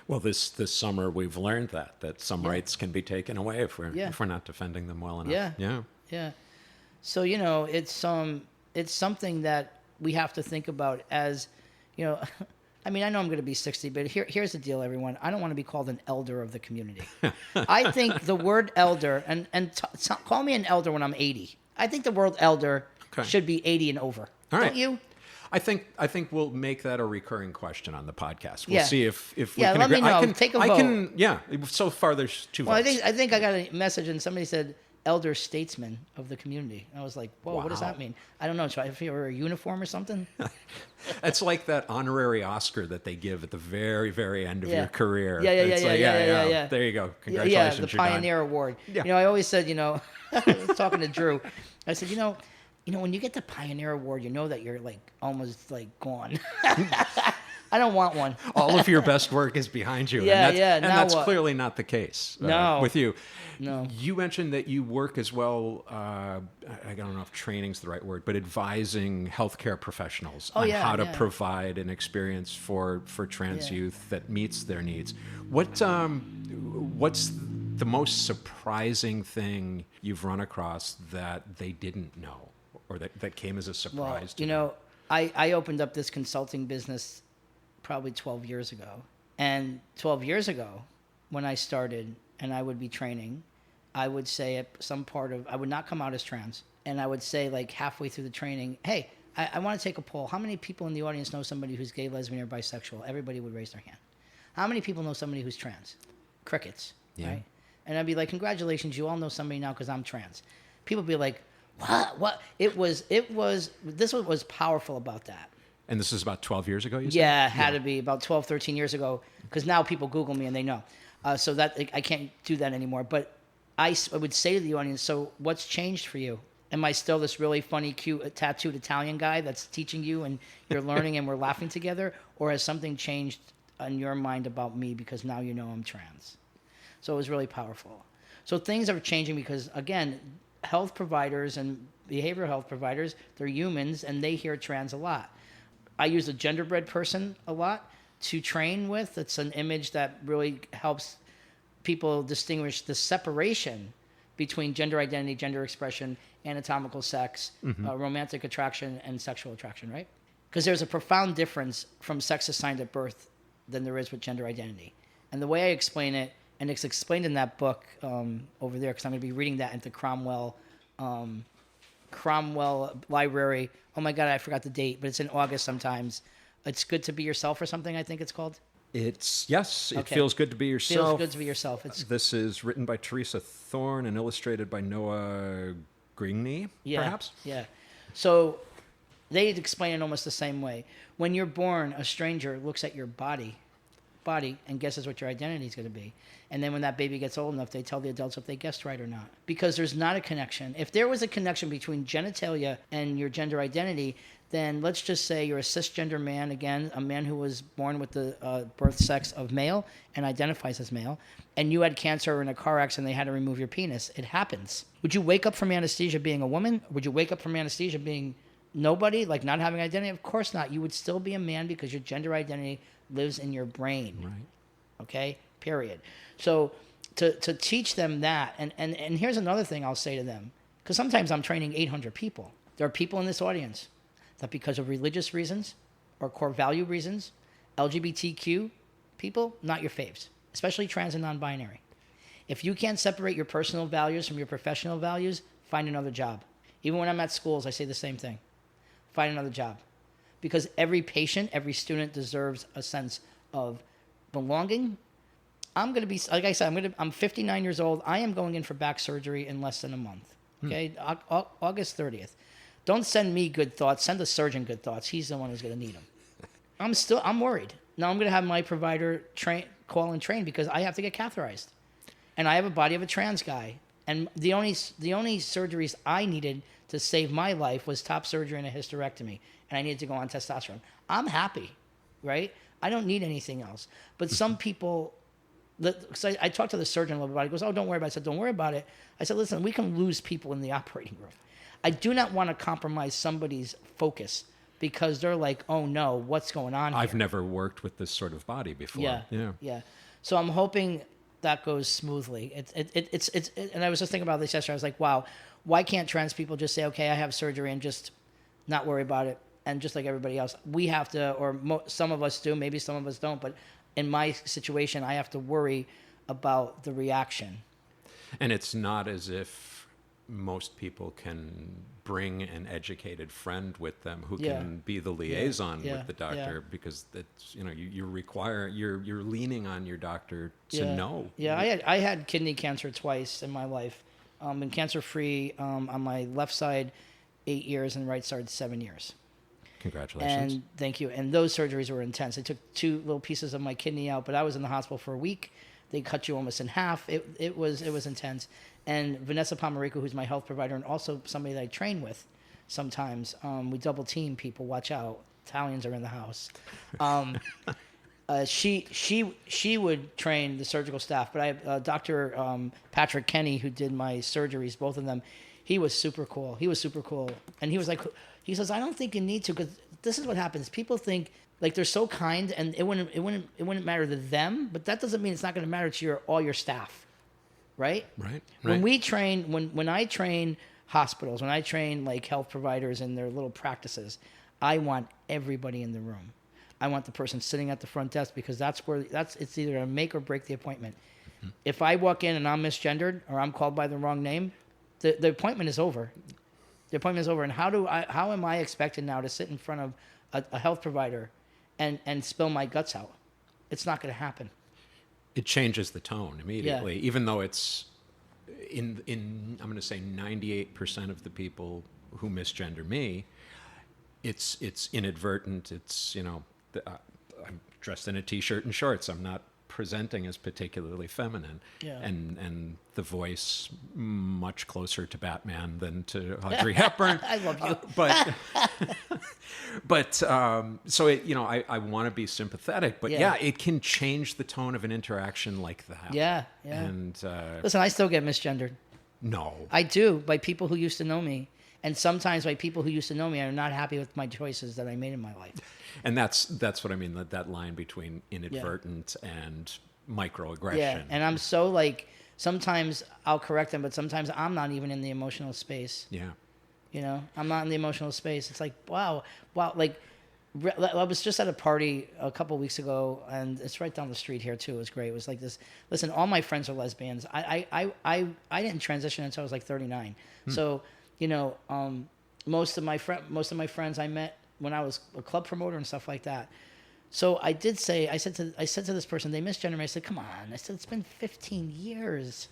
Well, this summer we've learned that some rights can be taken away if we're not defending them well enough. Yeah. So it's something that we have to think about as, I mean, I know I'm going to be 60, but here's the deal, everyone. I don't want to be called an elder of the community. I think the word elder, and call me an elder when I'm 80. I think the word elder should be 80 and over. All right. Don't you? I think we'll make that a recurring question on the podcast. We'll see if we can let agree. me know. Take a vote. So far, there's 2 votes. I think I got a message and somebody said elder statesman of the community. I was like, whoa, What does that mean? I don't know. So if you wear a uniform or something? It's like that honorary Oscar that they give at the very, very end of your career. Yeah. There you go. Congratulations. Yeah, the Pioneer Award. Yeah. I always said, I was talking to Drew. I said, when you get the Pioneer Award, you know that you're like almost like gone. I don't want one. All of your best work is behind you. And that's clearly not the case with you. No. You mentioned that you work as well, I don't know if training's the right word, but advising healthcare professionals on how to provide an experience for trans youth that meets their needs. What's the most surprising thing you've run across that they didn't know or that came as a surprise to them? I opened up this consulting business probably 12 years ago. And 12 years ago, when I started and I would be training, I would say I would not come out as trans. And I would say like halfway through the training, hey, I want to take a poll. How many people in the audience know somebody who's gay, lesbian, or bisexual? Everybody would raise their hand. How many people know somebody who's trans? Crickets, right? And I'd be like, congratulations, you all know somebody now because I'm trans. People would be like, what? This was powerful about that. And this is about 12 years ago, you said? Yeah, it had to be about 12, 13 years ago, because now people Google me and they know. So that I can't do that anymore. But I would say to the audience, so what's changed for you? Am I still this really funny, cute, tattooed Italian guy that's teaching you and you're learning and we're laughing together? Or has something changed in your mind about me because now you know I'm trans? So it was really powerful. So things are changing because, again, health providers and behavioral health providers, they're humans and they hear trans a lot. I use a genderbread person a lot to train with. It's an image that really helps people distinguish the separation between gender identity, gender expression, anatomical sex, romantic attraction, and sexual attraction, right? Because there's a profound difference from sex assigned at birth than there is with gender identity. And the way I explain it, and it's explained in that book over there, because I'm going to be reading that into Cromwell Library. Oh my God, I forgot the date, but it's in August sometimes. It's Good to Be Yourself or something, I think it's called. It feels good to be yourself. Feels good to be yourself. This is written by Teresa Thorne and illustrated by Noah Gringney, perhaps? Yeah. So they explain it almost the same way. When you're born, a stranger looks at your body, body and guesses what your identity is going to be. And then when that baby gets old enough, they tell the adults if they guessed right or not. Because there's not a connection. If there was a connection between genitalia and your gender identity, then let's just say you're a cisgender man, again, a man who was born with the birth sex of male and identifies as male, and you had cancer or in a car accident, they had to remove your penis. It happens. Would you wake up from anesthesia being a woman? Would you wake up from anesthesia being nobody, like not having identity? Of course not. You would still be a man because your gender identity lives in your brain. Right. Okay? Period. So to teach them that, and here's another thing I'll say to them, because sometimes I'm training 800 people. There are people in this audience that because of religious reasons or core value reasons, LGBTQ people, not your faves, especially trans and non-binary. If you can't separate your personal values from your professional values, find another job. Even when I'm at schools, I say the same thing. Find another job. Because every patient, every student deserves a sense of belonging. I'm going to be, like I said, I'm 59 years old. I am going in for back surgery in less than a month. Okay? August 30th. Don't send me good thoughts. Send the surgeon good thoughts. He's the one who's going to need them. I'm worried. Now I'm going to have my provider call and train because I have to get catheterized. And I have a body of a trans guy. And the only surgeries I needed to save my life was top surgery and a hysterectomy. And I needed to go on testosterone. I'm happy, right? I don't need anything else. But some people, I talked to the surgeon a little bit about it. He goes, oh, don't worry about it. I said, don't worry about it. I said, listen, we can lose people in the operating room. I do not want to compromise somebody's focus because they're like, oh no, what's going on here? I've never worked with this sort of body before. Yeah. So I'm hoping that goes smoothly. It's and I was just thinking about this yesterday. I was like, wow, why can't trans people just say, okay, I have surgery and just not worry about it? And just like everybody else, we have to, or some of us do, maybe some of us don't, but in my situation, I have to worry about the reaction. And it's not as if most people can bring an educated friend with them who can be the liaison with the doctor because that's, you're leaning on your doctor to know. Yeah, I had kidney cancer twice in my life. Been cancer free on my left side 8 years and right side 7 years. Congratulations. And thank you. And those surgeries were intense. They took 2 little pieces of my kidney out, but I was in the hospital for a week. They cut you almost in half. It was intense. And Vanessa Pomerico, who's my health provider and also somebody that I train with sometimes, we double team people. Watch out. Italians are in the house. She would train the surgical staff, but I have Dr. Patrick Kenny, who did my surgeries, both of them. He was super cool. And he was like, he says, I don't think you need to, because this is what happens. People think like they're so kind, and it wouldn't matter to them, but that doesn't mean it's not going to matter to all your staff, right? Right. When we train, when I train hospitals, when I train like health providers in their little practices, I want everybody in the room. I want the person sitting at the front desk because it's either going to make or break the appointment. Mm-hmm. If I walk in and I'm misgendered or I'm called by the wrong name, the appointment is over. The appointment is over. And how am I expected now to sit in front of a health provider and spill my guts out? It's not going to happen. It changes the tone immediately, even though it's in I'm going to say 98% of the people who misgender me, it's inadvertent. It's, I'm dressed in a t-shirt and shorts. I'm not presenting as particularly feminine, and the voice much closer to Batman than to Audrey Hepburn. I love you, but so I want to be sympathetic, but it can change the tone of an interaction like that. Yeah. And listen, I still get misgendered. No, I do, by people who used to know me. And sometimes by people who used to know me are not happy with my choices that I made in my life. And that's what I mean, that line between inadvertent and microaggression. Yeah, and I'm so like, sometimes I'll correct them, but sometimes I'm not even in the emotional space. Yeah. I'm not in the emotional space. It's like, wow. Like, I was just at a party a couple of weeks ago, and it's right down the street here too. It was great. It was like this. Listen, all my friends are lesbians. I didn't transition until I was like 39. So, most of my friends I met when I was a club promoter and stuff like that. So I said to this person, they misgender me. I said, come on. I said, it's been 15 years.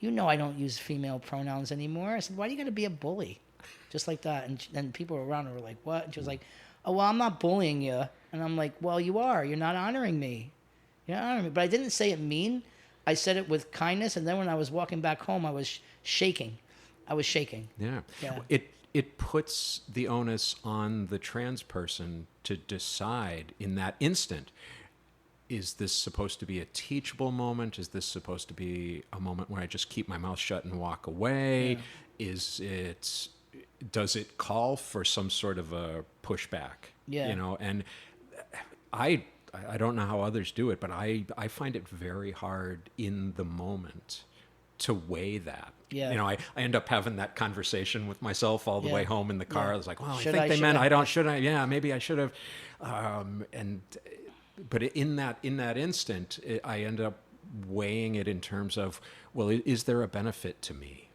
I don't use female pronouns anymore. I said, why do you got to be a bully? Just like that. And people around her were like, what? And she was like, oh, well, I'm not bullying you. And I'm like, well, you are. You're not honoring me. You're not honoring me. But I didn't say it mean. I said it with kindness. And then when I was walking back home, I was shaking. I was shaking. Yeah. Yeah. It puts the onus on the trans person to decide in that instant, is this supposed to be a teachable moment? Is this supposed to be a moment where I just keep my mouth shut and walk away? Yeah. Does it call for some sort of a pushback? Yeah. You know, and I don't know how others do it, but I find it very hard in the moment to weigh that. Yeah. You know, I end up having that conversation with myself all the way home in the car. Yeah. I was like, well, Should I think I, they should meant I? I don't, should I? Yeah, maybe I should have. But in that instant, I end up weighing it in terms of, well, is there a benefit to me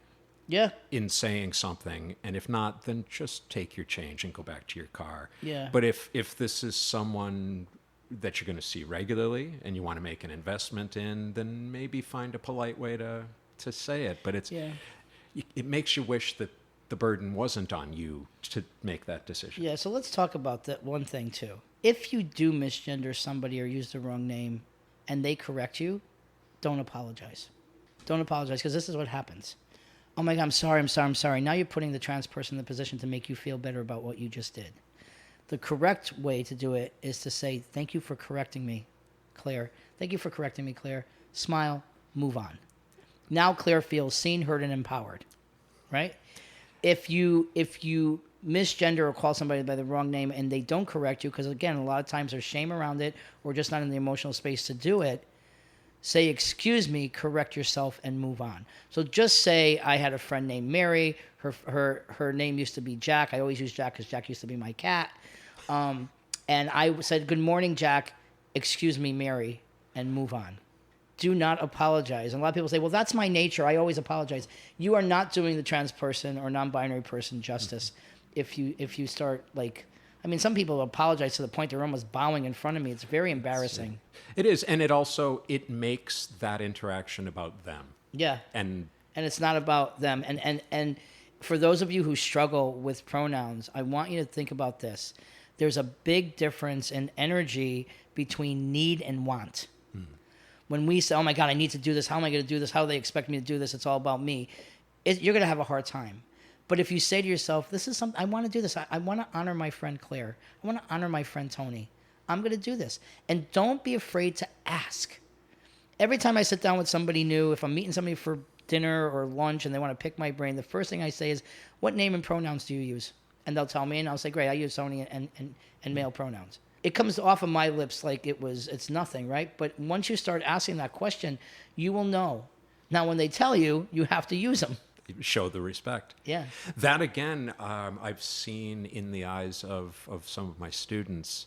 Yeah. in saying something? And if not, then just take your change and go back to your car. Yeah. But if this is someone that you're going to see regularly and you want to make an investment in, then maybe find a polite way to say it. But it makes you wish that the burden wasn't on you to make that decision. Yeah, so let's talk about that one thing too. If you do misgender somebody or use the wrong name and they correct you, don't apologize. Don't apologize, because this is what happens. Oh my God, I'm sorry. Now you're putting the trans person in the position to make you feel better about what you just did. The correct way to do it is to say, thank you for correcting me, Claire. Thank you for correcting me, Claire. Smile, move on. Now Claire feels seen, heard, and empowered, right? If you misgender or call somebody by the wrong name and they don't correct you, because again, a lot of times there's shame around it or just not in the emotional space to do it, say, excuse me, correct yourself, and move on. So just say, I had a friend named Mary. Her name used to be Jack. I always use Jack because Jack used to be my cat. And I said, good morning, Jack. Excuse me, Mary, and move on. Do not apologize. And a lot of people say, well, that's my nature. I always apologize. You are not doing the trans person or non-binary person justice if you start like, I mean, some people apologize to the point they're almost bowing in front of me. It's very embarrassing. It is. And it makes that interaction about them. Yeah. And it's not about them. And for those of you who struggle with pronouns, I want you to think about this. There's a big difference in energy between need and want. When we say, oh my God, I need to do this. How am I going to do this? How do they expect me to do this? It's all about me. You're going to have a hard time. But if you say to yourself, this is something, I want to do this. I want to honor my friend Claire. I want to honor my friend Tony. I'm going to do this. And don't be afraid to ask. Every time I sit down with somebody new, if I'm meeting somebody for dinner or lunch and they want to pick my brain, the first thing I say is, what name and pronouns do you use? And they'll tell me, and I'll say, great, I use Tony and male pronouns. It comes off of my lips like it's nothing, right? But once you start asking that question, you will know. Now, when they tell you, you have to use them. Show the respect. Yeah. That, again, I've seen in the eyes of some of my students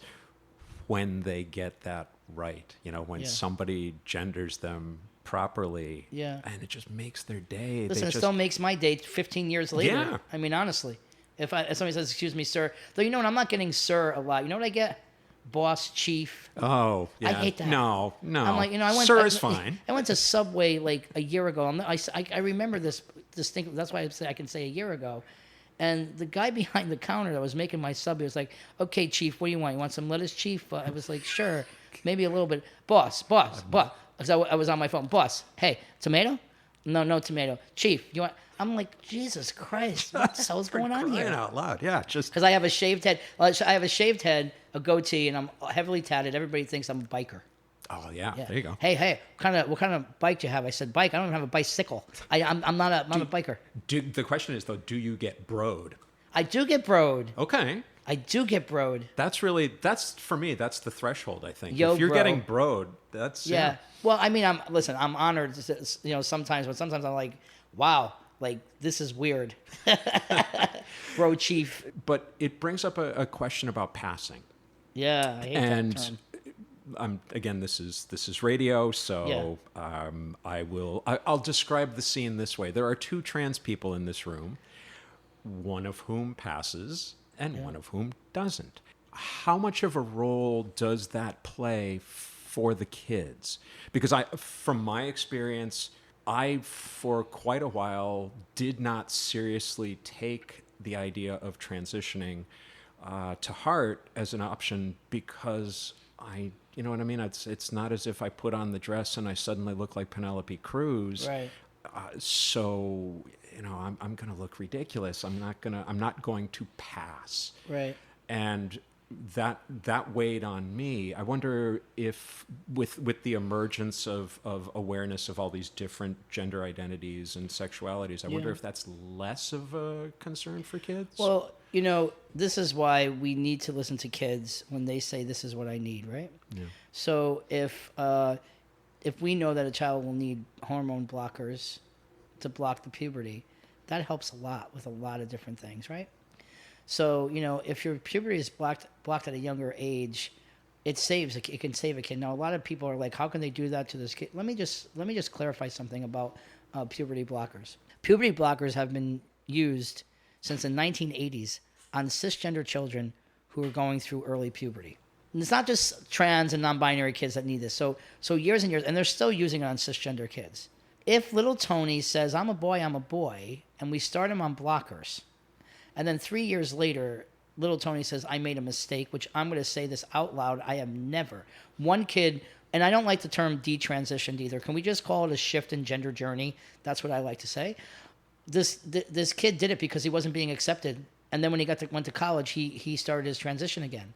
when they get that right. You know, when somebody genders them properly. Yeah. And it just makes their day. Listen, it still makes my day 15 years later. Yeah. I mean, honestly. If somebody says, excuse me, sir. Though, you know what? I'm not getting sir a lot. You know what I get? Boss, chief. Oh, yeah. I hate that. No. I'm like, Sir is fine. I went to Subway like a year ago. I remember this thing. That's why I can say a year ago. And the guy behind the counter that was making my sub, he was like, okay, chief, what do you want? You want some lettuce, chief? I was like, sure, maybe a little bit. Boss. Because I was on my phone. Boss, hey, tomato? No tomato. Chief, you want... I'm like, Jesus Christ, what the hell is going on here? Crying out loud, yeah. Just because I have a shaved head. I have a shaved head, a goatee, and I'm heavily tatted. Everybody thinks I'm a biker. Oh yeah. There you go. Hey, what kind of bike do you have? I said bike. I don't even have a bicycle. I'm not a biker. The question is though, do you get broed? I do get broed. Okay. I do get broed. That's for me. That's the threshold. I think. Yo, if you're bro. getting broed, that's yeah. Well, I mean, I'm honored. Sometimes, but sometimes I'm like, wow. Like, this is weird. Bro chief. But it brings up a question about passing. Yeah, I hate that term. Again, this is radio, so I'll describe the scene this way. There are two trans people in this room, one of whom passes and one of whom doesn't. How much of a role does that play for the kids? Because from my experience, I, for quite a while, did not seriously take the idea of transitioning to heart as an option because you know what I mean? It's not as if I put on the dress and I suddenly look like Penelope Cruz. Right. So, you know, I'm going to look ridiculous. I'm not going to pass. Right. And that weighed on me. I wonder if with the emergence of awareness of all these different gender identities and sexualities, I wonder if that's less of a concern for kids. Well, you know, this is why we need to listen to kids when they say, "This is what I need," right? Yeah. So if we know that a child will need hormone blockers to block the puberty, that helps a lot with a lot of different things, right? So, you know, if your puberty is blocked at a younger age, it can save a kid. Now, a lot of people are like, how can they do that to this kid? Let me just clarify something about puberty blockers. Puberty blockers have been used since the 1980s on cisgender children who are going through early puberty. And it's not just trans and non-binary kids that need this. So years and years, and they're still using it on cisgender kids. If little Tony says, I'm a boy, and we start him on blockers, and then 3 years later, little Tony says, I made a mistake, which I'm going to say this out loud. I have never. One kid, and I don't like the term detransitioned either. Can we just call it a shift in gender journey? That's what I like to say. This kid did it because he wasn't being accepted. And then when he went to college, he started his transition again.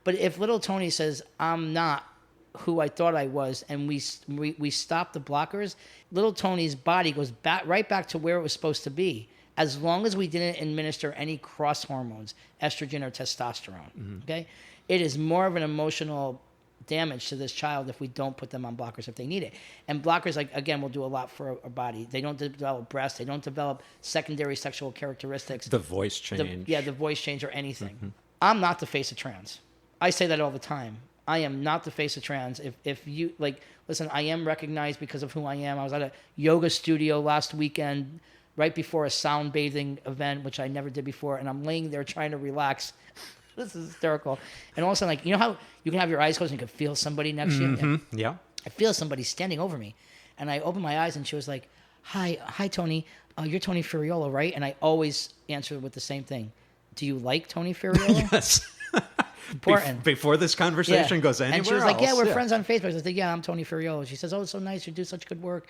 But if little Tony says, I'm not who I thought I was, and we stop the blockers, little Tony's body goes right back to where it was supposed to be, as long as we didn't administer any cross hormones, estrogen or testosterone. Mm-hmm. Okay? It is more of an emotional damage to this child if we don't put them on blockers if they need it. And blockers, like, again, will do a lot for a body. They don't develop breasts. They don't develop secondary sexual characteristics. The voice change. The voice change or anything. Mm-hmm. I'm not the face of trans. I say that all the time. I am not the face of trans. If you, like, listen, I am recognized because of who I am. I was at a yoga studio last weekend right before a sound bathing event, which I never did before, and I'm laying there trying to relax. This is hysterical. And all of a sudden, like, you know how you can have your eyes closed and you can feel somebody next to you? Yeah. I feel somebody standing over me. And I opened my eyes, and she was like, hi, Tony. You're Tony Ferraiolo, right? And I always answer with the same thing. Do you like Tony Ferraiolo? Yes. Important. Before this conversation goes anywhere And she was else. like, yeah, we're friends on Facebook. I said, yeah, I'm Tony Ferraiolo. She says, oh, it's so nice. You do such good work.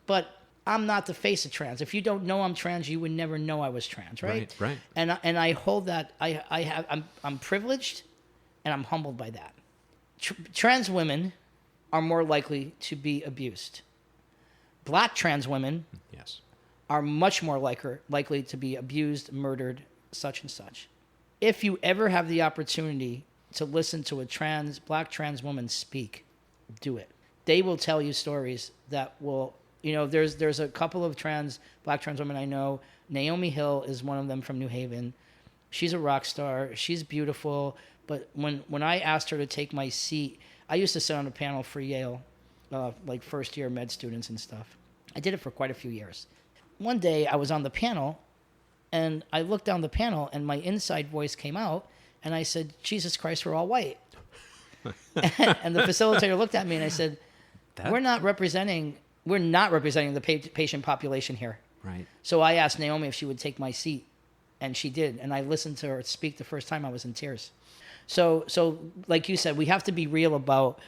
But I'm not the face of trans. If you don't know I'm trans, you would never know I was trans, right? Right. And I hold that. I'm privileged, and I'm humbled by that. Trans women are more likely to be abused. Black trans women, yes, are much more likely to be abused, murdered, such and such. If you ever have the opportunity to listen to a black trans woman speak, do it. They will tell you stories that will. You know, there's a couple of black trans women I know. Naomi Hill is one of them from New Haven. She's a rock star. She's beautiful. But when I asked her to take my seat, I used to sit on a panel for Yale, like first year med students and stuff. I did it for quite a few years. One day I was on the panel, and I looked down the panel, and my inside voice came out, and I said, Jesus Christ, we're all white. And the facilitator looked at me, and I said, we're not representing the patient population here. Right. So I asked Naomi if she would take my seat, and she did. And I listened to her speak the first time. I was in tears. So like you said, we have to be real about,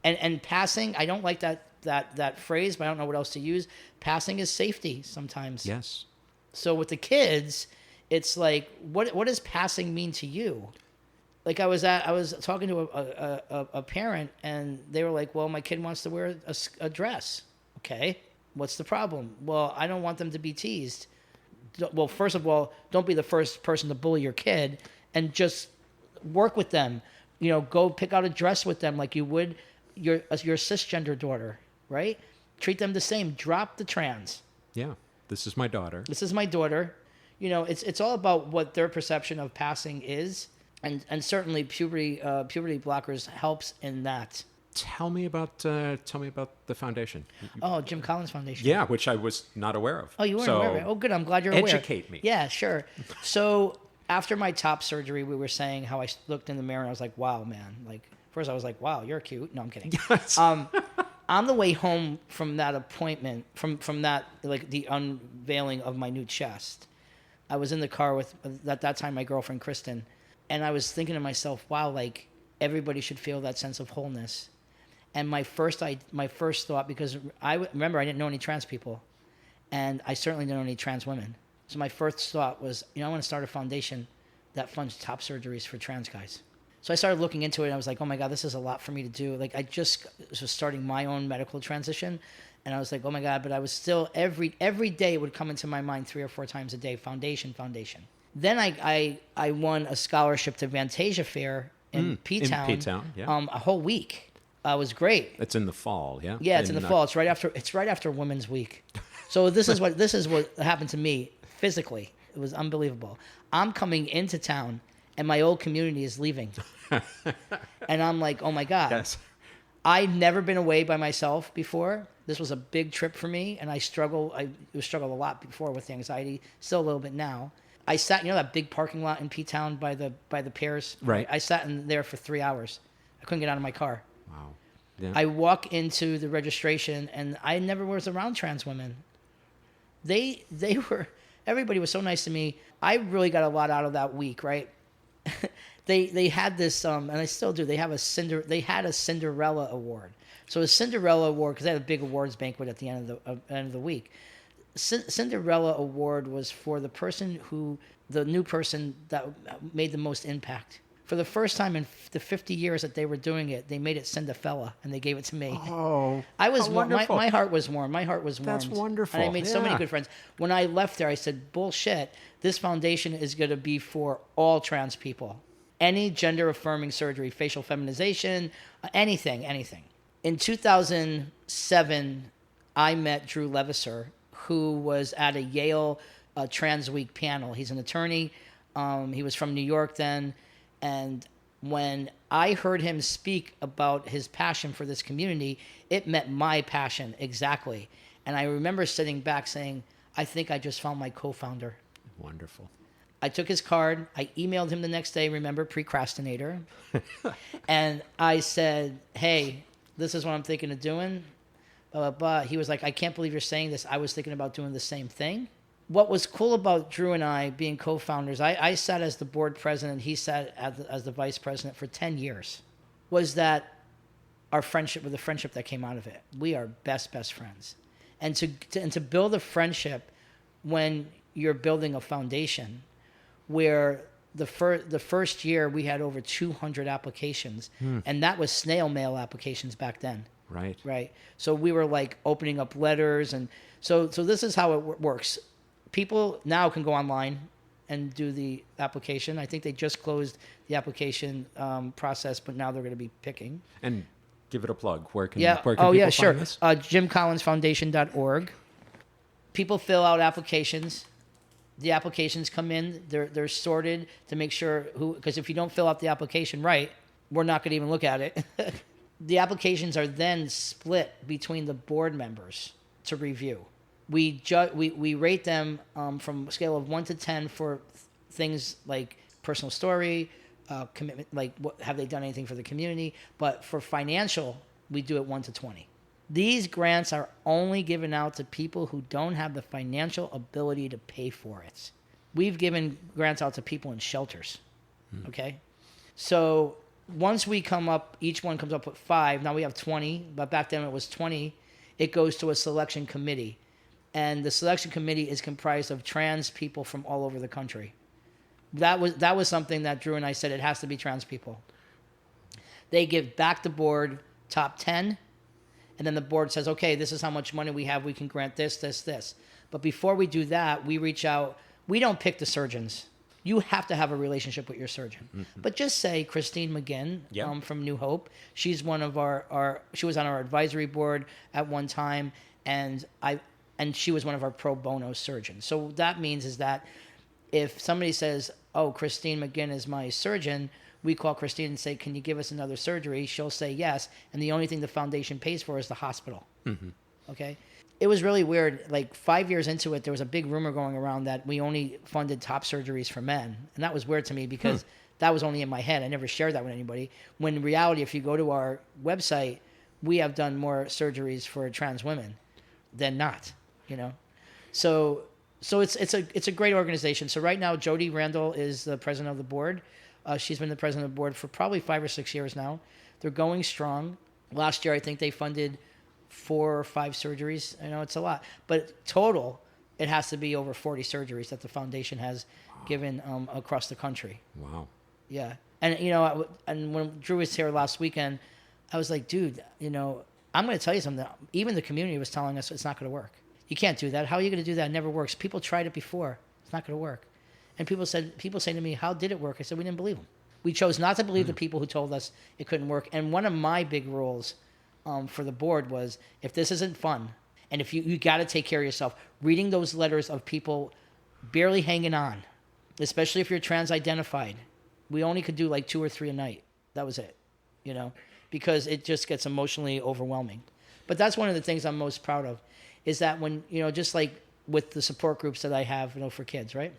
and passing, I don't like that phrase, but I don't know what else to use. Passing is safety sometimes. Yes. So with the kids, it's like, what does passing mean to you? Like I was talking to a parent, and they were like, well, my kid wants to wear a dress. Okay, what's the problem? Well, I don't want them to be teased. Well, first of all, don't be the first person to bully your kid, and just work with them. You know, go pick out a dress with them like you would your cisgender daughter, right? Treat them the same. Drop the trans. Yeah, this is my daughter. This is my daughter. You know, it's all about what their perception of passing is, and certainly puberty blockers helps in that. Tell me about the foundation. Oh, Jim Collins Foundation. Yeah, which I was not aware of. Oh, you weren't aware of it? Oh, good. I'm glad you're aware. Educate me. Yeah, sure. So after my top surgery, we were saying how I looked in the mirror and I was like, wow, man. Like, first I was like, wow, you're cute. No, I'm kidding. Yes. On the way home from that appointment, from that, like the unveiling of my new chest, I was in the car with, at that time, my girlfriend, Kristen. And I was thinking to myself, wow, like, everybody should feel that sense of wholeness. And my first thought, because remember I didn't know any trans people, and I certainly didn't know any trans women. So my first thought was, I want to start a foundation that funds top surgeries for trans guys. So I started looking into it, and I was like, oh my God, this is a lot for me to do. Like, I just was starting my own medical transition, and I was like, oh my God, but I was still, every day it would come into my mind 3 or 4 times a day, foundation. Then I won a scholarship to Vantasia Fair in P-Town. In P-Town, yeah. A whole week. It was great. It's in the fall, yeah? Yeah, it's in the fall. It's right after Women's Week. So this is what happened to me physically. It was unbelievable. I'm coming into town, and my old community is leaving. And I'm like, oh my God. Yes. I'd never been away by myself before. This was a big trip for me, and I struggled a lot before with anxiety, still a little bit now. I sat, that big parking lot in P-Town by the piers? Right. I sat in there for 3 hours. I couldn't get out of my car. Wow. Yeah. I walk into the registration, and I never was around trans women. Everybody was so nice to me. I really got a lot out of that week, right? They had this, and I still do. They had a Cinderella Award. So a Cinderella Award, because they had a big awards banquet at the end of the week. Cinderella Award was for the new person that made the most impact. For the first time in the 50 years that they were doing it, they made it Cinderfella, and they gave it to me. Oh, I was wonderful. My heart was warm. That's wonderful. And I made so many good friends. When I left there, I said, bullshit, this foundation is going to be for all trans people. Any gender-affirming surgery, facial feminization, anything. In 2007, I met Drew Levasseur, who was at a Yale Trans Week panel. He's an attorney. He was from New York then. And when I heard him speak about his passion for this community, it met my passion exactly. And I remember sitting back saying, I think I just found my co-founder. Wonderful. I took his card. I emailed him the next day, remember, procrastinator. And I said, hey, this is what I'm thinking of doing. Blah, blah, blah. He was like, I can't believe you're saying this. I was thinking about doing the same thing. What was cool about Drew and I being co-founders, I sat as the board president, he sat as the vice president for 10 years, was that our friendship, with the friendship that came out of it. We are best friends. And to build a friendship when you're building a foundation where the first year we had over 200 applications, and that was snail mail applications back then. Right. So we were like opening up letters, and so this is how it works. People now can go online and do the application. I think they just closed the application process, but now they're going to be picking. And give it a plug. Where can people find this? JimCollinsFoundation.org. People fill out applications. The applications come in. They're sorted to make sure because if you don't fill out the application right, we're not going to even look at it. The applications are then split between the board members to review. We rate them from a scale of 1 to 10 for things like personal story, commitment, like have they done anything for the community. But for financial, we do it 1 to 20. These grants are only given out to people who don't have the financial ability to pay for it. We've given grants out to people in shelters. Okay, so once we come up, each one comes up with 5. Now we have 20, but back then it was 20. It goes to a selection committee. And the selection committee is comprised of trans people from all over the country. That was something that Drew and I said, it has to be trans people. They give back the board top 10, and then the board says, okay, this is how much money we have. We can grant this. But before we do that, we reach out. We don't pick the surgeons. You have to have a relationship with your surgeon. Mm-hmm. But just say Christine McGinn from New Hope. She's one of she was on our advisory board at one time, and she was one of our pro bono surgeons. So that means is that if somebody says, oh, Christine McGinn is my surgeon, we call Christine and say, can you give us another surgery? She'll say yes. And the only thing the foundation pays for is the hospital. Mm-hmm. Okay? It was really weird. Like 5 years into it, there was a big rumor going around that we only funded top surgeries for men. And that was weird to me because that was only in my head. I never shared that with anybody. When in reality, if you go to our website, we have done more surgeries for trans women than not. So it's a great organization. So right now, Jody Randall is the president of the board. She's been the president of the board for probably 5 or 6 years now. They're going strong. Last year, I think they funded 4 or 5 surgeries. I know it's a lot, but total, it has to be over 40 surgeries that the foundation has given across the country. Wow. Yeah. And, and when Drew was here last weekend, I was like, dude, I'm going to tell you something. Even the community was telling us it's not going to work. You can't do that. How are you going to do that? It never works. People tried it before. It's not going to work. And people say to me, how did it work? I said, we didn't believe them. We chose not to believe the people who told us it couldn't work. And one of my big rules for the board was, if this isn't fun, and if you got to take care of yourself, reading those letters of people barely hanging on, especially if you're trans-identified, we only could do like 2 or 3 a night. That was it, because it just gets emotionally overwhelming. But that's one of the things I'm most proud of, is that when, just like with the support groups that I have, for kids, right?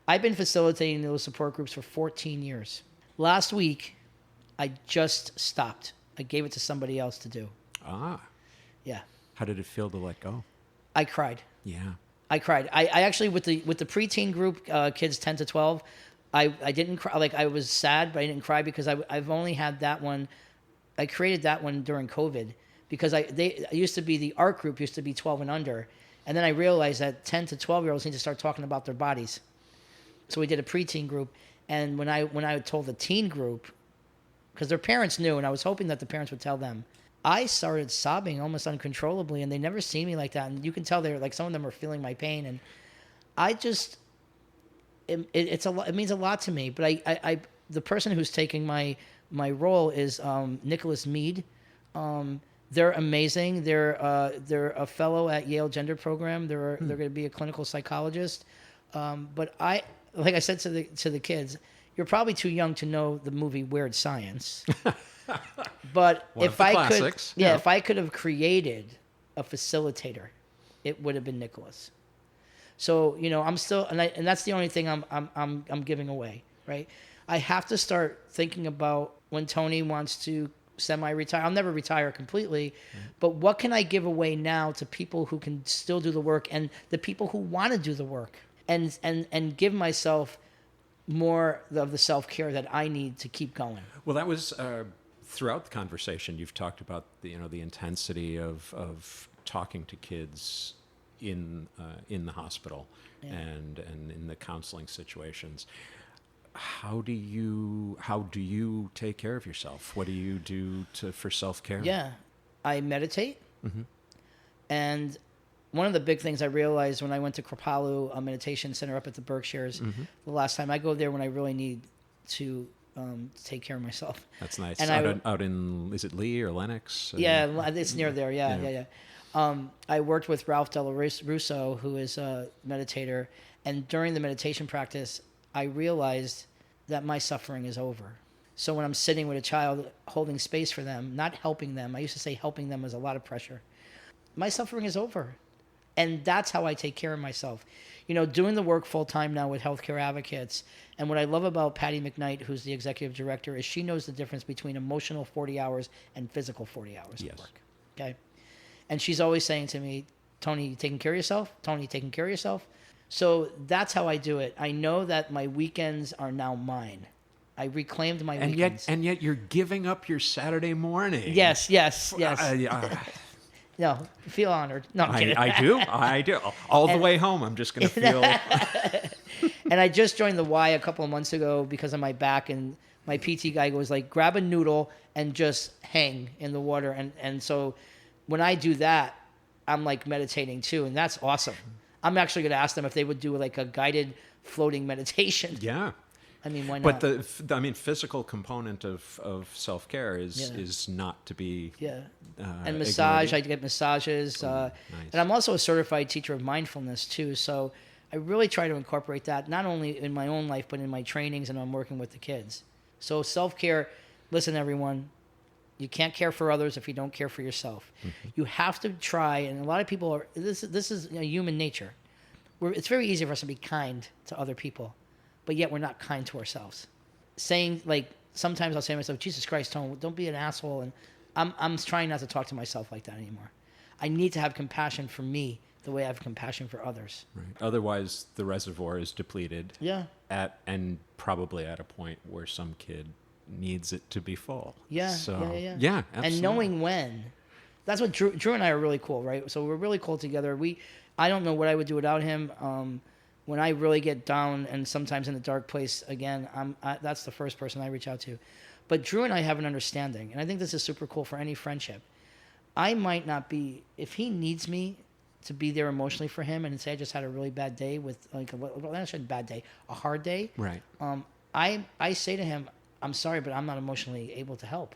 I've been facilitating those support groups for 14 years. Last week, I just stopped. I gave it to somebody else to do. Ah. Yeah. How did it feel to let go? I cried. Yeah. I cried. I actually, with the preteen group, kids 10 to 12, I didn't cry. Like, I was sad, but I didn't cry because I've only had that one. I created that one during COVID because I used to be, the art group used to be 12 and under. And then I realized that 10 to 12-year-olds need to start talking about their bodies. So we did a preteen group. And when I told the teen group, because their parents knew, and I was hoping that the parents would tell them, I started sobbing almost uncontrollably, and they never seen me like that. And you can tell they're like, some of them are feeling my pain, and I just, it means a lot to me. But I the person who's taking my role is Nicholas Mead. They're amazing. They're a fellow at Yale Gender Program. They're going to be a clinical psychologist. But like I said to the kids, you're probably too young to know the movie Weird Science. But if I could have created a facilitator, it would have been Nicholas. So I'm still, and that's the only thing I'm giving away, right? I have to start thinking about when Tony wants to semi-retire. I'll never retire completely, but what can I give away now to people who can still do the work and the people who want to do the work, and give myself more of the self-care that I need to keep going. Well, that was throughout the conversation. You've talked about the intensity of talking to kids in the hospital and in the counseling situations. How do you take care of yourself? What do you do for self-care? Yeah, I meditate, and one of the big things I realized when I went to Kripalu, a meditation center up at the Berkshires, the last time, I go there when I really need to take care of myself. That's nice. And out in, is it Lee or Lenox? Yeah, it's near there. Yeah. I worked with Ralph Della Russo, who is a meditator, and during the meditation practice, I realized that my suffering is over. So when I'm sitting with a child, holding space for them, not helping them, I used to say helping them was a lot of pressure. My suffering is over. And that's how I take care of myself. Doing the work full time now with healthcare advocates. And what I love about Patty McKnight, who's the executive director, is she knows the difference between emotional 40 hours and physical 40 hours of work. Okay. And she's always saying to me, Tony, you taking care of yourself? Tony, you taking care of yourself? So that's how I do it. I know that my weekends are now mine. I reclaimed my weekends. And yet you're giving up your Saturday morning. Yes. No, feel honored. No, I'm kidding. I do. All the way home, I'm just going to feel. And I just joined the Y a couple of months ago because of my back, and my PT guy goes like, grab a noodle and just hang in the water. And so when I do that, I'm like meditating too, and that's awesome. I'm actually going to ask them if they would do like a guided floating meditation. Yeah. I mean, why not? But the physical component of self-care is not to be and massage, I get massages. Nice. And I'm also a certified teacher of mindfulness too. So I really try to incorporate that, not only in my own life, but in my trainings and I'm working with the kids. So self-care, listen everyone, you can't care for others if you don't care for yourself. You have to try, and a lot of people are, this is human nature. It's very easy for us to be kind to other people, but yet we're not kind to ourselves. Saying, like, sometimes I'll say to myself, Jesus Christ, Tone, don't be an asshole. And I'm trying not to talk to myself like that anymore. I need to have compassion for me the way I have compassion for others. Right. Otherwise, the reservoir is depleted. Yeah. And probably at a point where some kid needs it to be full. Yeah. So, Yeah. yeah, absolutely. And knowing when. That's what Drew and I are really cool, right? So we're really cool together. I don't know what I would do without him. When I really get down and sometimes in a dark place, again, that's the first person I reach out to. But Drew and I have an understanding, and I think this is super cool for any friendship. I might not be, if he needs me to be there emotionally for him and say I just had a really bad day with, like, not a bad day, a hard day. Right. I say to him, I'm sorry, but I'm not emotionally able to help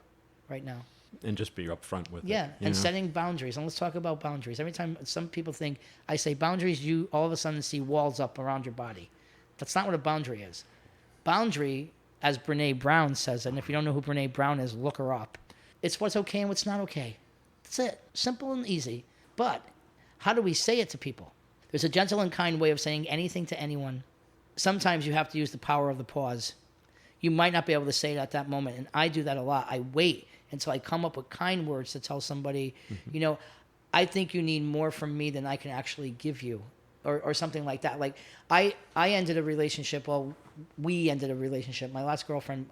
right now. And just be upfront with it. Yeah, and setting boundaries. And let's talk about boundaries. Every time some people think I say boundaries, you all of a sudden see walls up around your body. That's not what a boundary is. Boundary, as Brene Brown says, and if you don't know who Brene Brown is, look her up. It's what's okay and what's not okay. That's it. Simple and easy. But how do we say it to people? There's a gentle and kind way of saying anything to anyone. Sometimes you have to use the power of the pause. You might not be able to say it at that moment, and I do that a lot. I wait until I come up with kind words to tell somebody, I think you need more from me than I can actually give you, or something like that. Like I ended a relationship. Well, we ended a relationship. My last girlfriend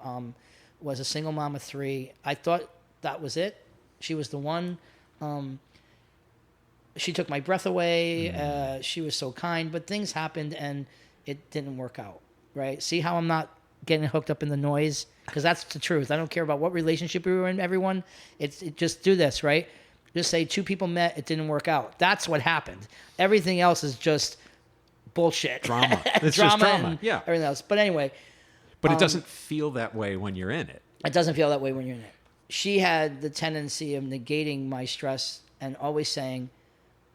was a single mom of 3. I thought that was it. She was the one. She took my breath away. She was so kind, but things happened and it didn't work out. Right? See how I'm not getting hooked up in the noise? Because that's the truth. I don't care about what relationship we were in, everyone. Just do this, right? Just say 2 people met, it didn't work out. That's what happened. Everything else is just bullshit. Drama. It's just drama. Yeah. Everything else. But anyway. But it doesn't feel that way when you're in it. It doesn't feel that way when you're in it. She had the tendency of negating my stress and always saying,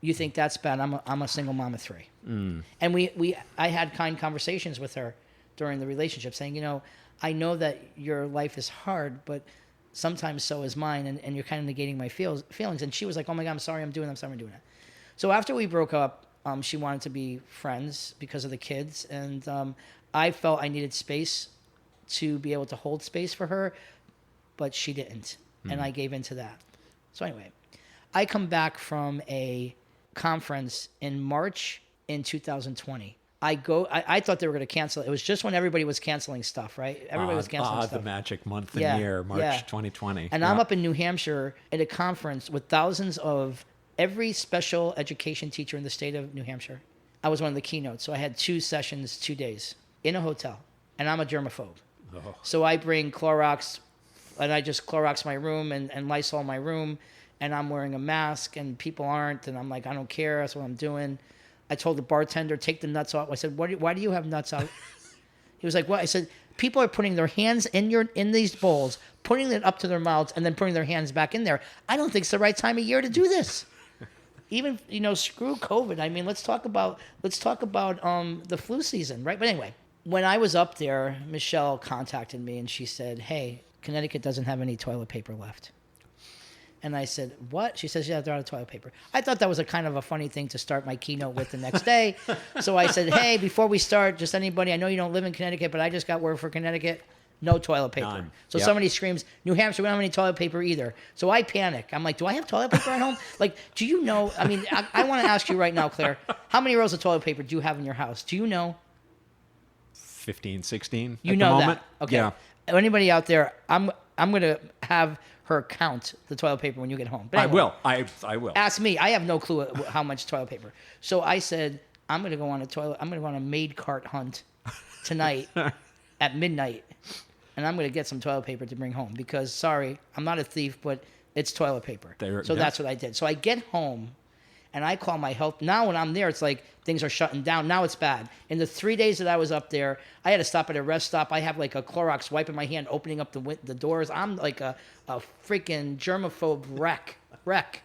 you think that's bad? I'm a single mom of 3. And I had kind conversations with her during the relationship saying, I know that your life is hard, but sometimes so is mine, and you're kind of negating my feelings. And she was like, oh my God, I'm sorry I'm doing that. So after we broke up, she wanted to be friends because of the kids, and I felt I needed space to be able to hold space for her, but she didn't, and I gave into that. So anyway, I come back from a conference in March in 2020. I thought they were going to cancel it. It was just when everybody was canceling stuff, right? Everybody was canceling stuff. The magic month and year, March 2020. And I'm up in New Hampshire at a conference with thousands of every special education teacher in the state of New Hampshire. I was one of the keynotes. So I had 2 sessions, 2 days in a hotel. And I'm a germaphobe. Oh. So I bring Clorox, and I just Clorox my room and Lysol my room. And I'm wearing a mask, and people aren't. And I'm like, I don't care. That's what I'm doing. I told the bartender, take the nuts off. I said, why do you have nuts out? He was like, what? I said, people are putting their hands in these bowls, putting it up to their mouths, and then putting their hands back in there. I don't think it's the right time of year to do this. Even, screw COVID. I mean, let's talk about the flu season, right? But anyway, when I was up there, Michelle contacted me, and she said, hey, Connecticut doesn't have any toilet paper left. And I said, what? She says, yeah, they're out of toilet paper. I thought that was a kind of a funny thing to start my keynote with the next day. So I said, hey, before we start, just anybody, I know you don't live in Connecticut, but I just got word for Connecticut, no toilet paper. None. So somebody screams, New Hampshire, we don't have any toilet paper either. So I panic. I'm like, do I have toilet paper at home? Like, do you know? I mean, I want to ask you right now, Claire, how many rolls of toilet paper do you have in your house? Do you know? 15, 16 You at know the moment. that. Okay. Yeah. Anybody out there, I'm going to have her count the toilet paper when you get home. But anyway, I will. Ask me. I have no clue how much toilet paper. So I said, I'm going to go on a maid cart hunt tonight at midnight, and I'm going to get some toilet paper to bring home because, sorry, I'm not a thief, but it's toilet paper. That's what I did. So I get home, and I call my health. Now when I'm there, it's like things are shutting down. Now it's bad. In the 3 days that I was up there, I had to stop at a rest stop. I have like a Clorox wipe in my hand, opening up the doors. I'm like a freaking germaphobe wreck.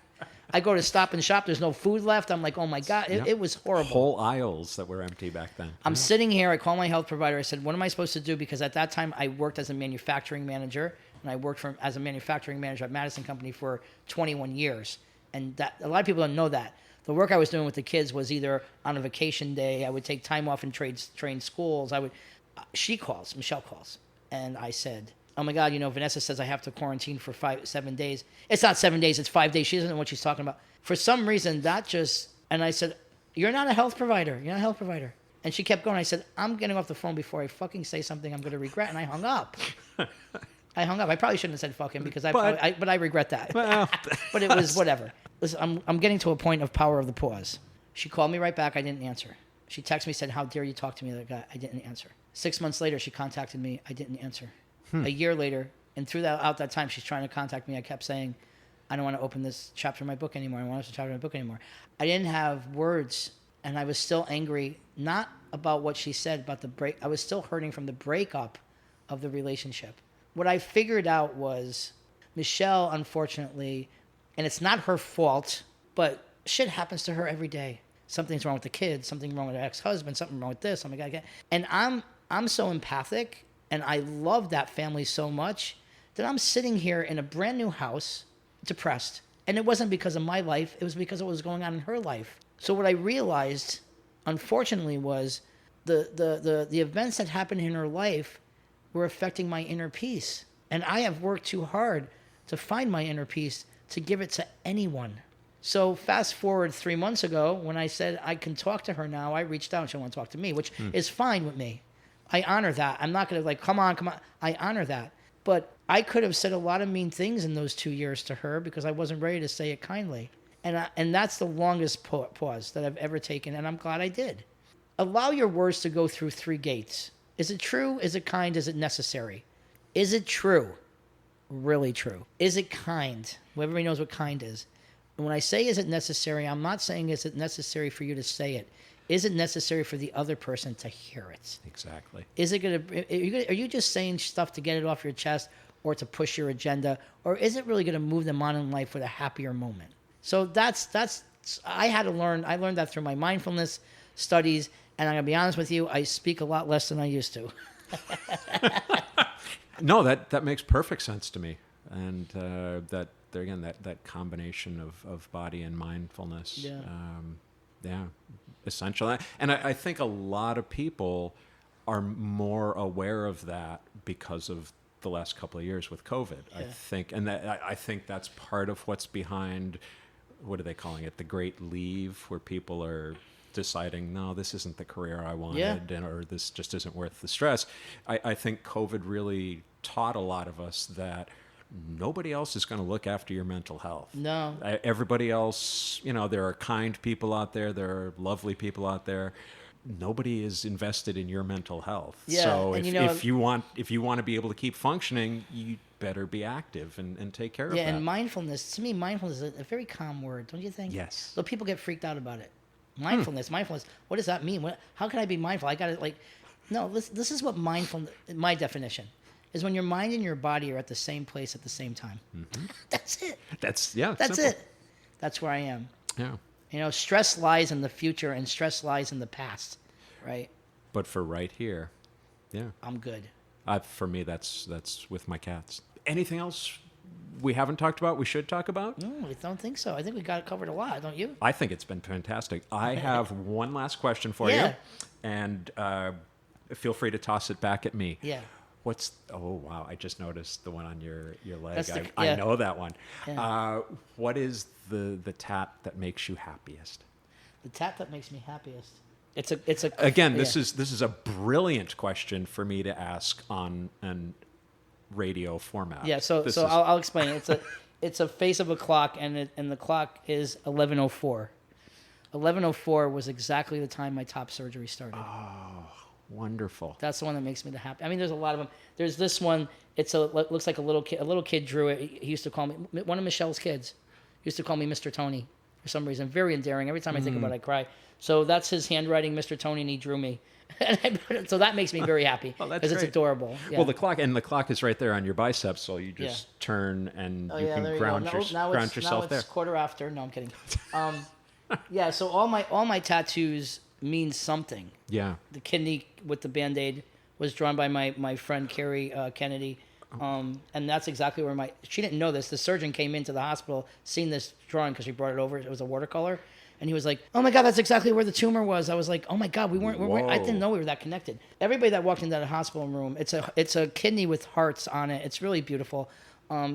I go to Stop and Shop. There's no food left. I'm like, oh my God. It was horrible. Whole aisles that were empty back then. I'm sitting here. I call my health provider. I said, what am I supposed to do? Because at that time, I worked as a manufacturing manager, and I worked as a manufacturing manager at Madison Company for 21 years. And that a lot of people don't know that. The work I was doing with the kids was either on a vacation day. I would take time off and train schools. Michelle calls, and I said, oh my God, Vanessa says I have to quarantine for 7 days. It's not 7 days, it's 5 days. She doesn't know what she's talking about. For some reason, and I said, You're not a health provider. You're not a health provider. And she kept going. I said, I'm getting off the phone before I fucking say something I'm going to regret. And I hung up. I probably shouldn't have said fucking because but I regret that. Well, but it was whatever. Listen, I'm getting to a point of power of the pause. She called me right back. I didn't answer. She texted me, said, how dare you talk to me like that? I didn't answer. 6 months later, she contacted me. I didn't answer. A year later, and throughout that time, she's trying to contact me. I kept saying, I don't want to open this chapter of my book anymore. I don't want to chapter of my book anymore. I didn't have words, and I was still angry, not about what she said, about the break. I was still hurting from the breakup of the relationship. What I figured out was Michelle, unfortunately, and it's not her fault, but shit happens to her every day. Something's wrong with the kids, something wrong with her ex-husband, something wrong with this, something like that. And I'm so empathic, and I love that family so much that I'm sitting here in a brand new house, depressed. And it wasn't because of my life, it was because of what was going on in her life. So what I realized, unfortunately, was the events that happened in her life were affecting my inner peace. And I have worked too hard to find my inner peace to give it to anyone. So fast forward 3 months ago, when I said I can talk to her now, I reached out and she wanted to talk to me, which is fine with me. I honor that. I'm not going to like, come on. I honor that. But I could have said a lot of mean things in those 2 years to her because I wasn't ready to say it kindly. And that's the longest pause that I've ever taken, and I'm glad I did. Allow your words to go through 3 gates. Is it true? Is it kind? Is it necessary? Is it true? Really true. Is it kind? Well, everybody knows what kind is. And when I say is it necessary, I'm not saying is it necessary for you to say it. Is it necessary for the other person to hear it? Exactly. Is it are you just saying stuff to get it off your chest or to push your agenda, or is it really going to move them on in life with a happier moment? So that's I learned that through my mindfulness studies, and I'm going to be honest with you, I speak a lot less than I used to. No, that makes perfect sense to me. And that there again, that combination of body and mindfulness. Yeah. Essential. And I think a lot of people are more aware of that because of the last couple of years with COVID. Yeah. I think that's part of what's behind, what are they calling it? The Great Leave, where people are deciding, no, this isn't the career I wanted, or this just isn't worth the stress. I think COVID really taught a lot of us that nobody else is going to look after your mental health. No. Everybody else, there are kind people out there. There are lovely people out there. Nobody is invested in your mental health. Yeah, so if you want to be able to keep functioning, you better be active and take care of that. Yeah, and mindfulness, to me, mindfulness is a very calm word, don't you think? Yes. So people get freaked out about it. Mindfulness, what does that mean? How can I be mindful? I got to no, this is what mindfulness, my definition, is when your mind and your body are at the same place at the same time. Mm-hmm. That's it. That's simple. It. That's where I am. Yeah. Stress lies in the future and stress lies in the past, right? But for right here, yeah. I'm good. For me, that's with my cats. Anything else we haven't talked about, we should talk about? No, I don't think so. I think we got covered a lot, don't you? I think it's been fantastic. I have one last question for you, and feel free to toss it back at me. Yeah. Oh, wow, I just noticed the one on your leg. I know that one. Yeah. What is the tat that makes you happiest? The tat that makes me happiest? Again, this is a brilliant question for me to ask on an radio format. Yeah, I'll explain it. It's a face of a clock, and the clock is 11:04. 11:04 was exactly the time my top surgery started. Oh, wonderful. That's the one that makes me the happy. I mean, there's a lot of them. There's this one. It looks like a little kid. A little kid drew it. He used to call me, one of Michelle's kids used to call me Mr. Tony for some reason. Very endearing. Every time I think about it, I cry. So that's his handwriting, Mr. Tony, and he drew me. So that makes me very happy because it's adorable. Yeah. Well, the clock is right there on your biceps, so you just turn and you can ground yourself there. Now it's 1:15. No, I'm kidding. Yeah, so all my tattoos mean something. Yeah. The kidney with the Band-Aid was drawn by my friend Carrie Kennedy. And that's exactly where she didn't know this. The surgeon came into the hospital, seen this drawing because she brought it over. It was a watercolor. And he was like, oh my God, that's exactly where the tumor was. I was like, oh my God, I didn't know we were that connected. Everybody that walked into that hospital room, it's a kidney with hearts on it. It's really beautiful.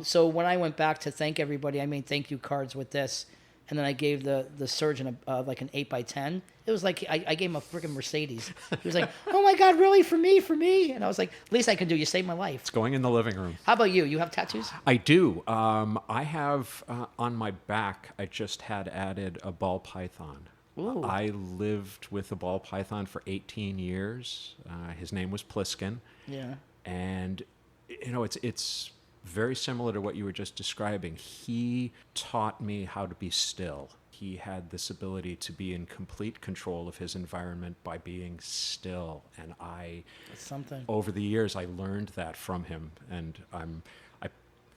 So when I went back to thank everybody, I made thank you cards with this. And then I gave the surgeon like an 8x10. It was like I gave him a freaking Mercedes. He was like, "Oh my God, really? For me?" And I was like, "Least I can do. You saved my life." It's going in the living room. How about you? You have tattoos? I do. I have on my back, I just had added a ball python. Ooh. I lived with a ball python for 18 years. His name was Pliskin. Yeah. And, it's very similar to what you were just describing. He taught me how to be still. He had this ability to be in complete control of his environment by being still. And That's something. over the years, I learned that from him. And I'm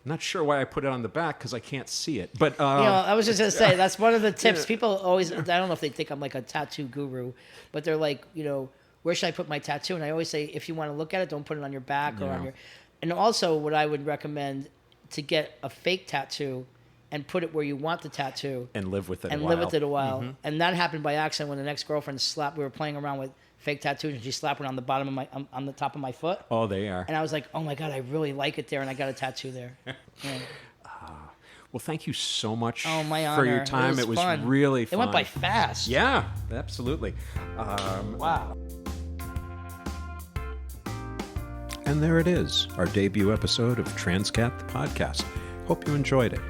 not sure why I put it on the back because I can't see it. But I was just gonna say that's one of the tips. People always, I don't know if they think I'm like a tattoo guru, but they're like, where should I put my tattoo? And I always say, if you want to look at it, don't put it on your back or on your. And also, what I would recommend to get a fake tattoo and put it where you want the tattoo and live with it and a while. live with it a while. Mm-hmm. And that happened by accident when an ex-girlfriend slapped. We were playing around with fake tattoos, and she slapped one on the bottom of my on the top of my foot. Oh, they are. And I was like, oh my God, I really like it there, and I got a tattoo there. Yeah. Well, thank you so much my honor. for your time. It was fun. really fun. It went by fast. Yeah, absolutely. Wow. And there it is, our debut episode of Transqat, the podcast. Hope you enjoyed it.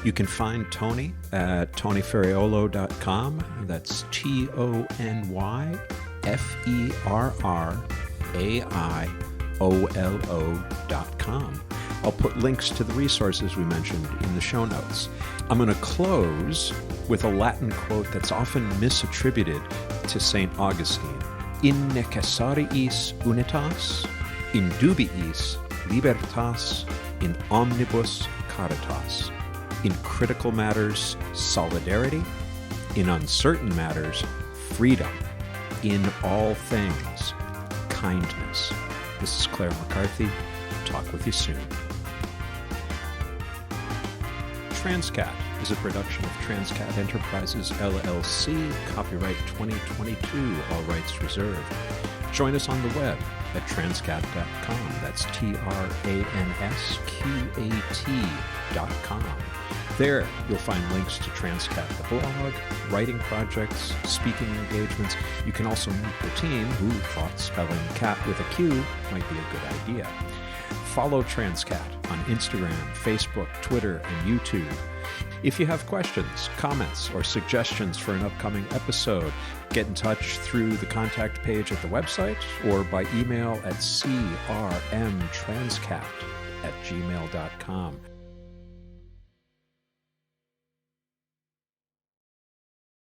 You can find Tony at tonyferraiolo.com. That's TonyFerraiolo.com. I'll put links to the resources we mentioned in the show notes. I'm going to close with a Latin quote that's often misattributed to St. Augustine. In necessariis unitas, in dubiis libertas, in omnibus caritas. In critical matters, solidarity. In uncertain matters, freedom. In all things, kindness. This is Claire McCarthy. Talk with you soon. Transqat is a production of Transqat Enterprises, LLC, copyright 2022, all rights reserved. Join us on the web at transqat.com. That's TRANSQAT.com. There, you'll find links to Transqat, the blog, writing projects, speaking engagements. You can also meet the team who thought spelling cat with a Q might be a good idea. Follow Transqat on Instagram, Facebook, Twitter, and YouTube. If you have questions, comments, or suggestions for an upcoming episode, get in touch through the contact page at the website or by email at crmtranscat@gmail.com.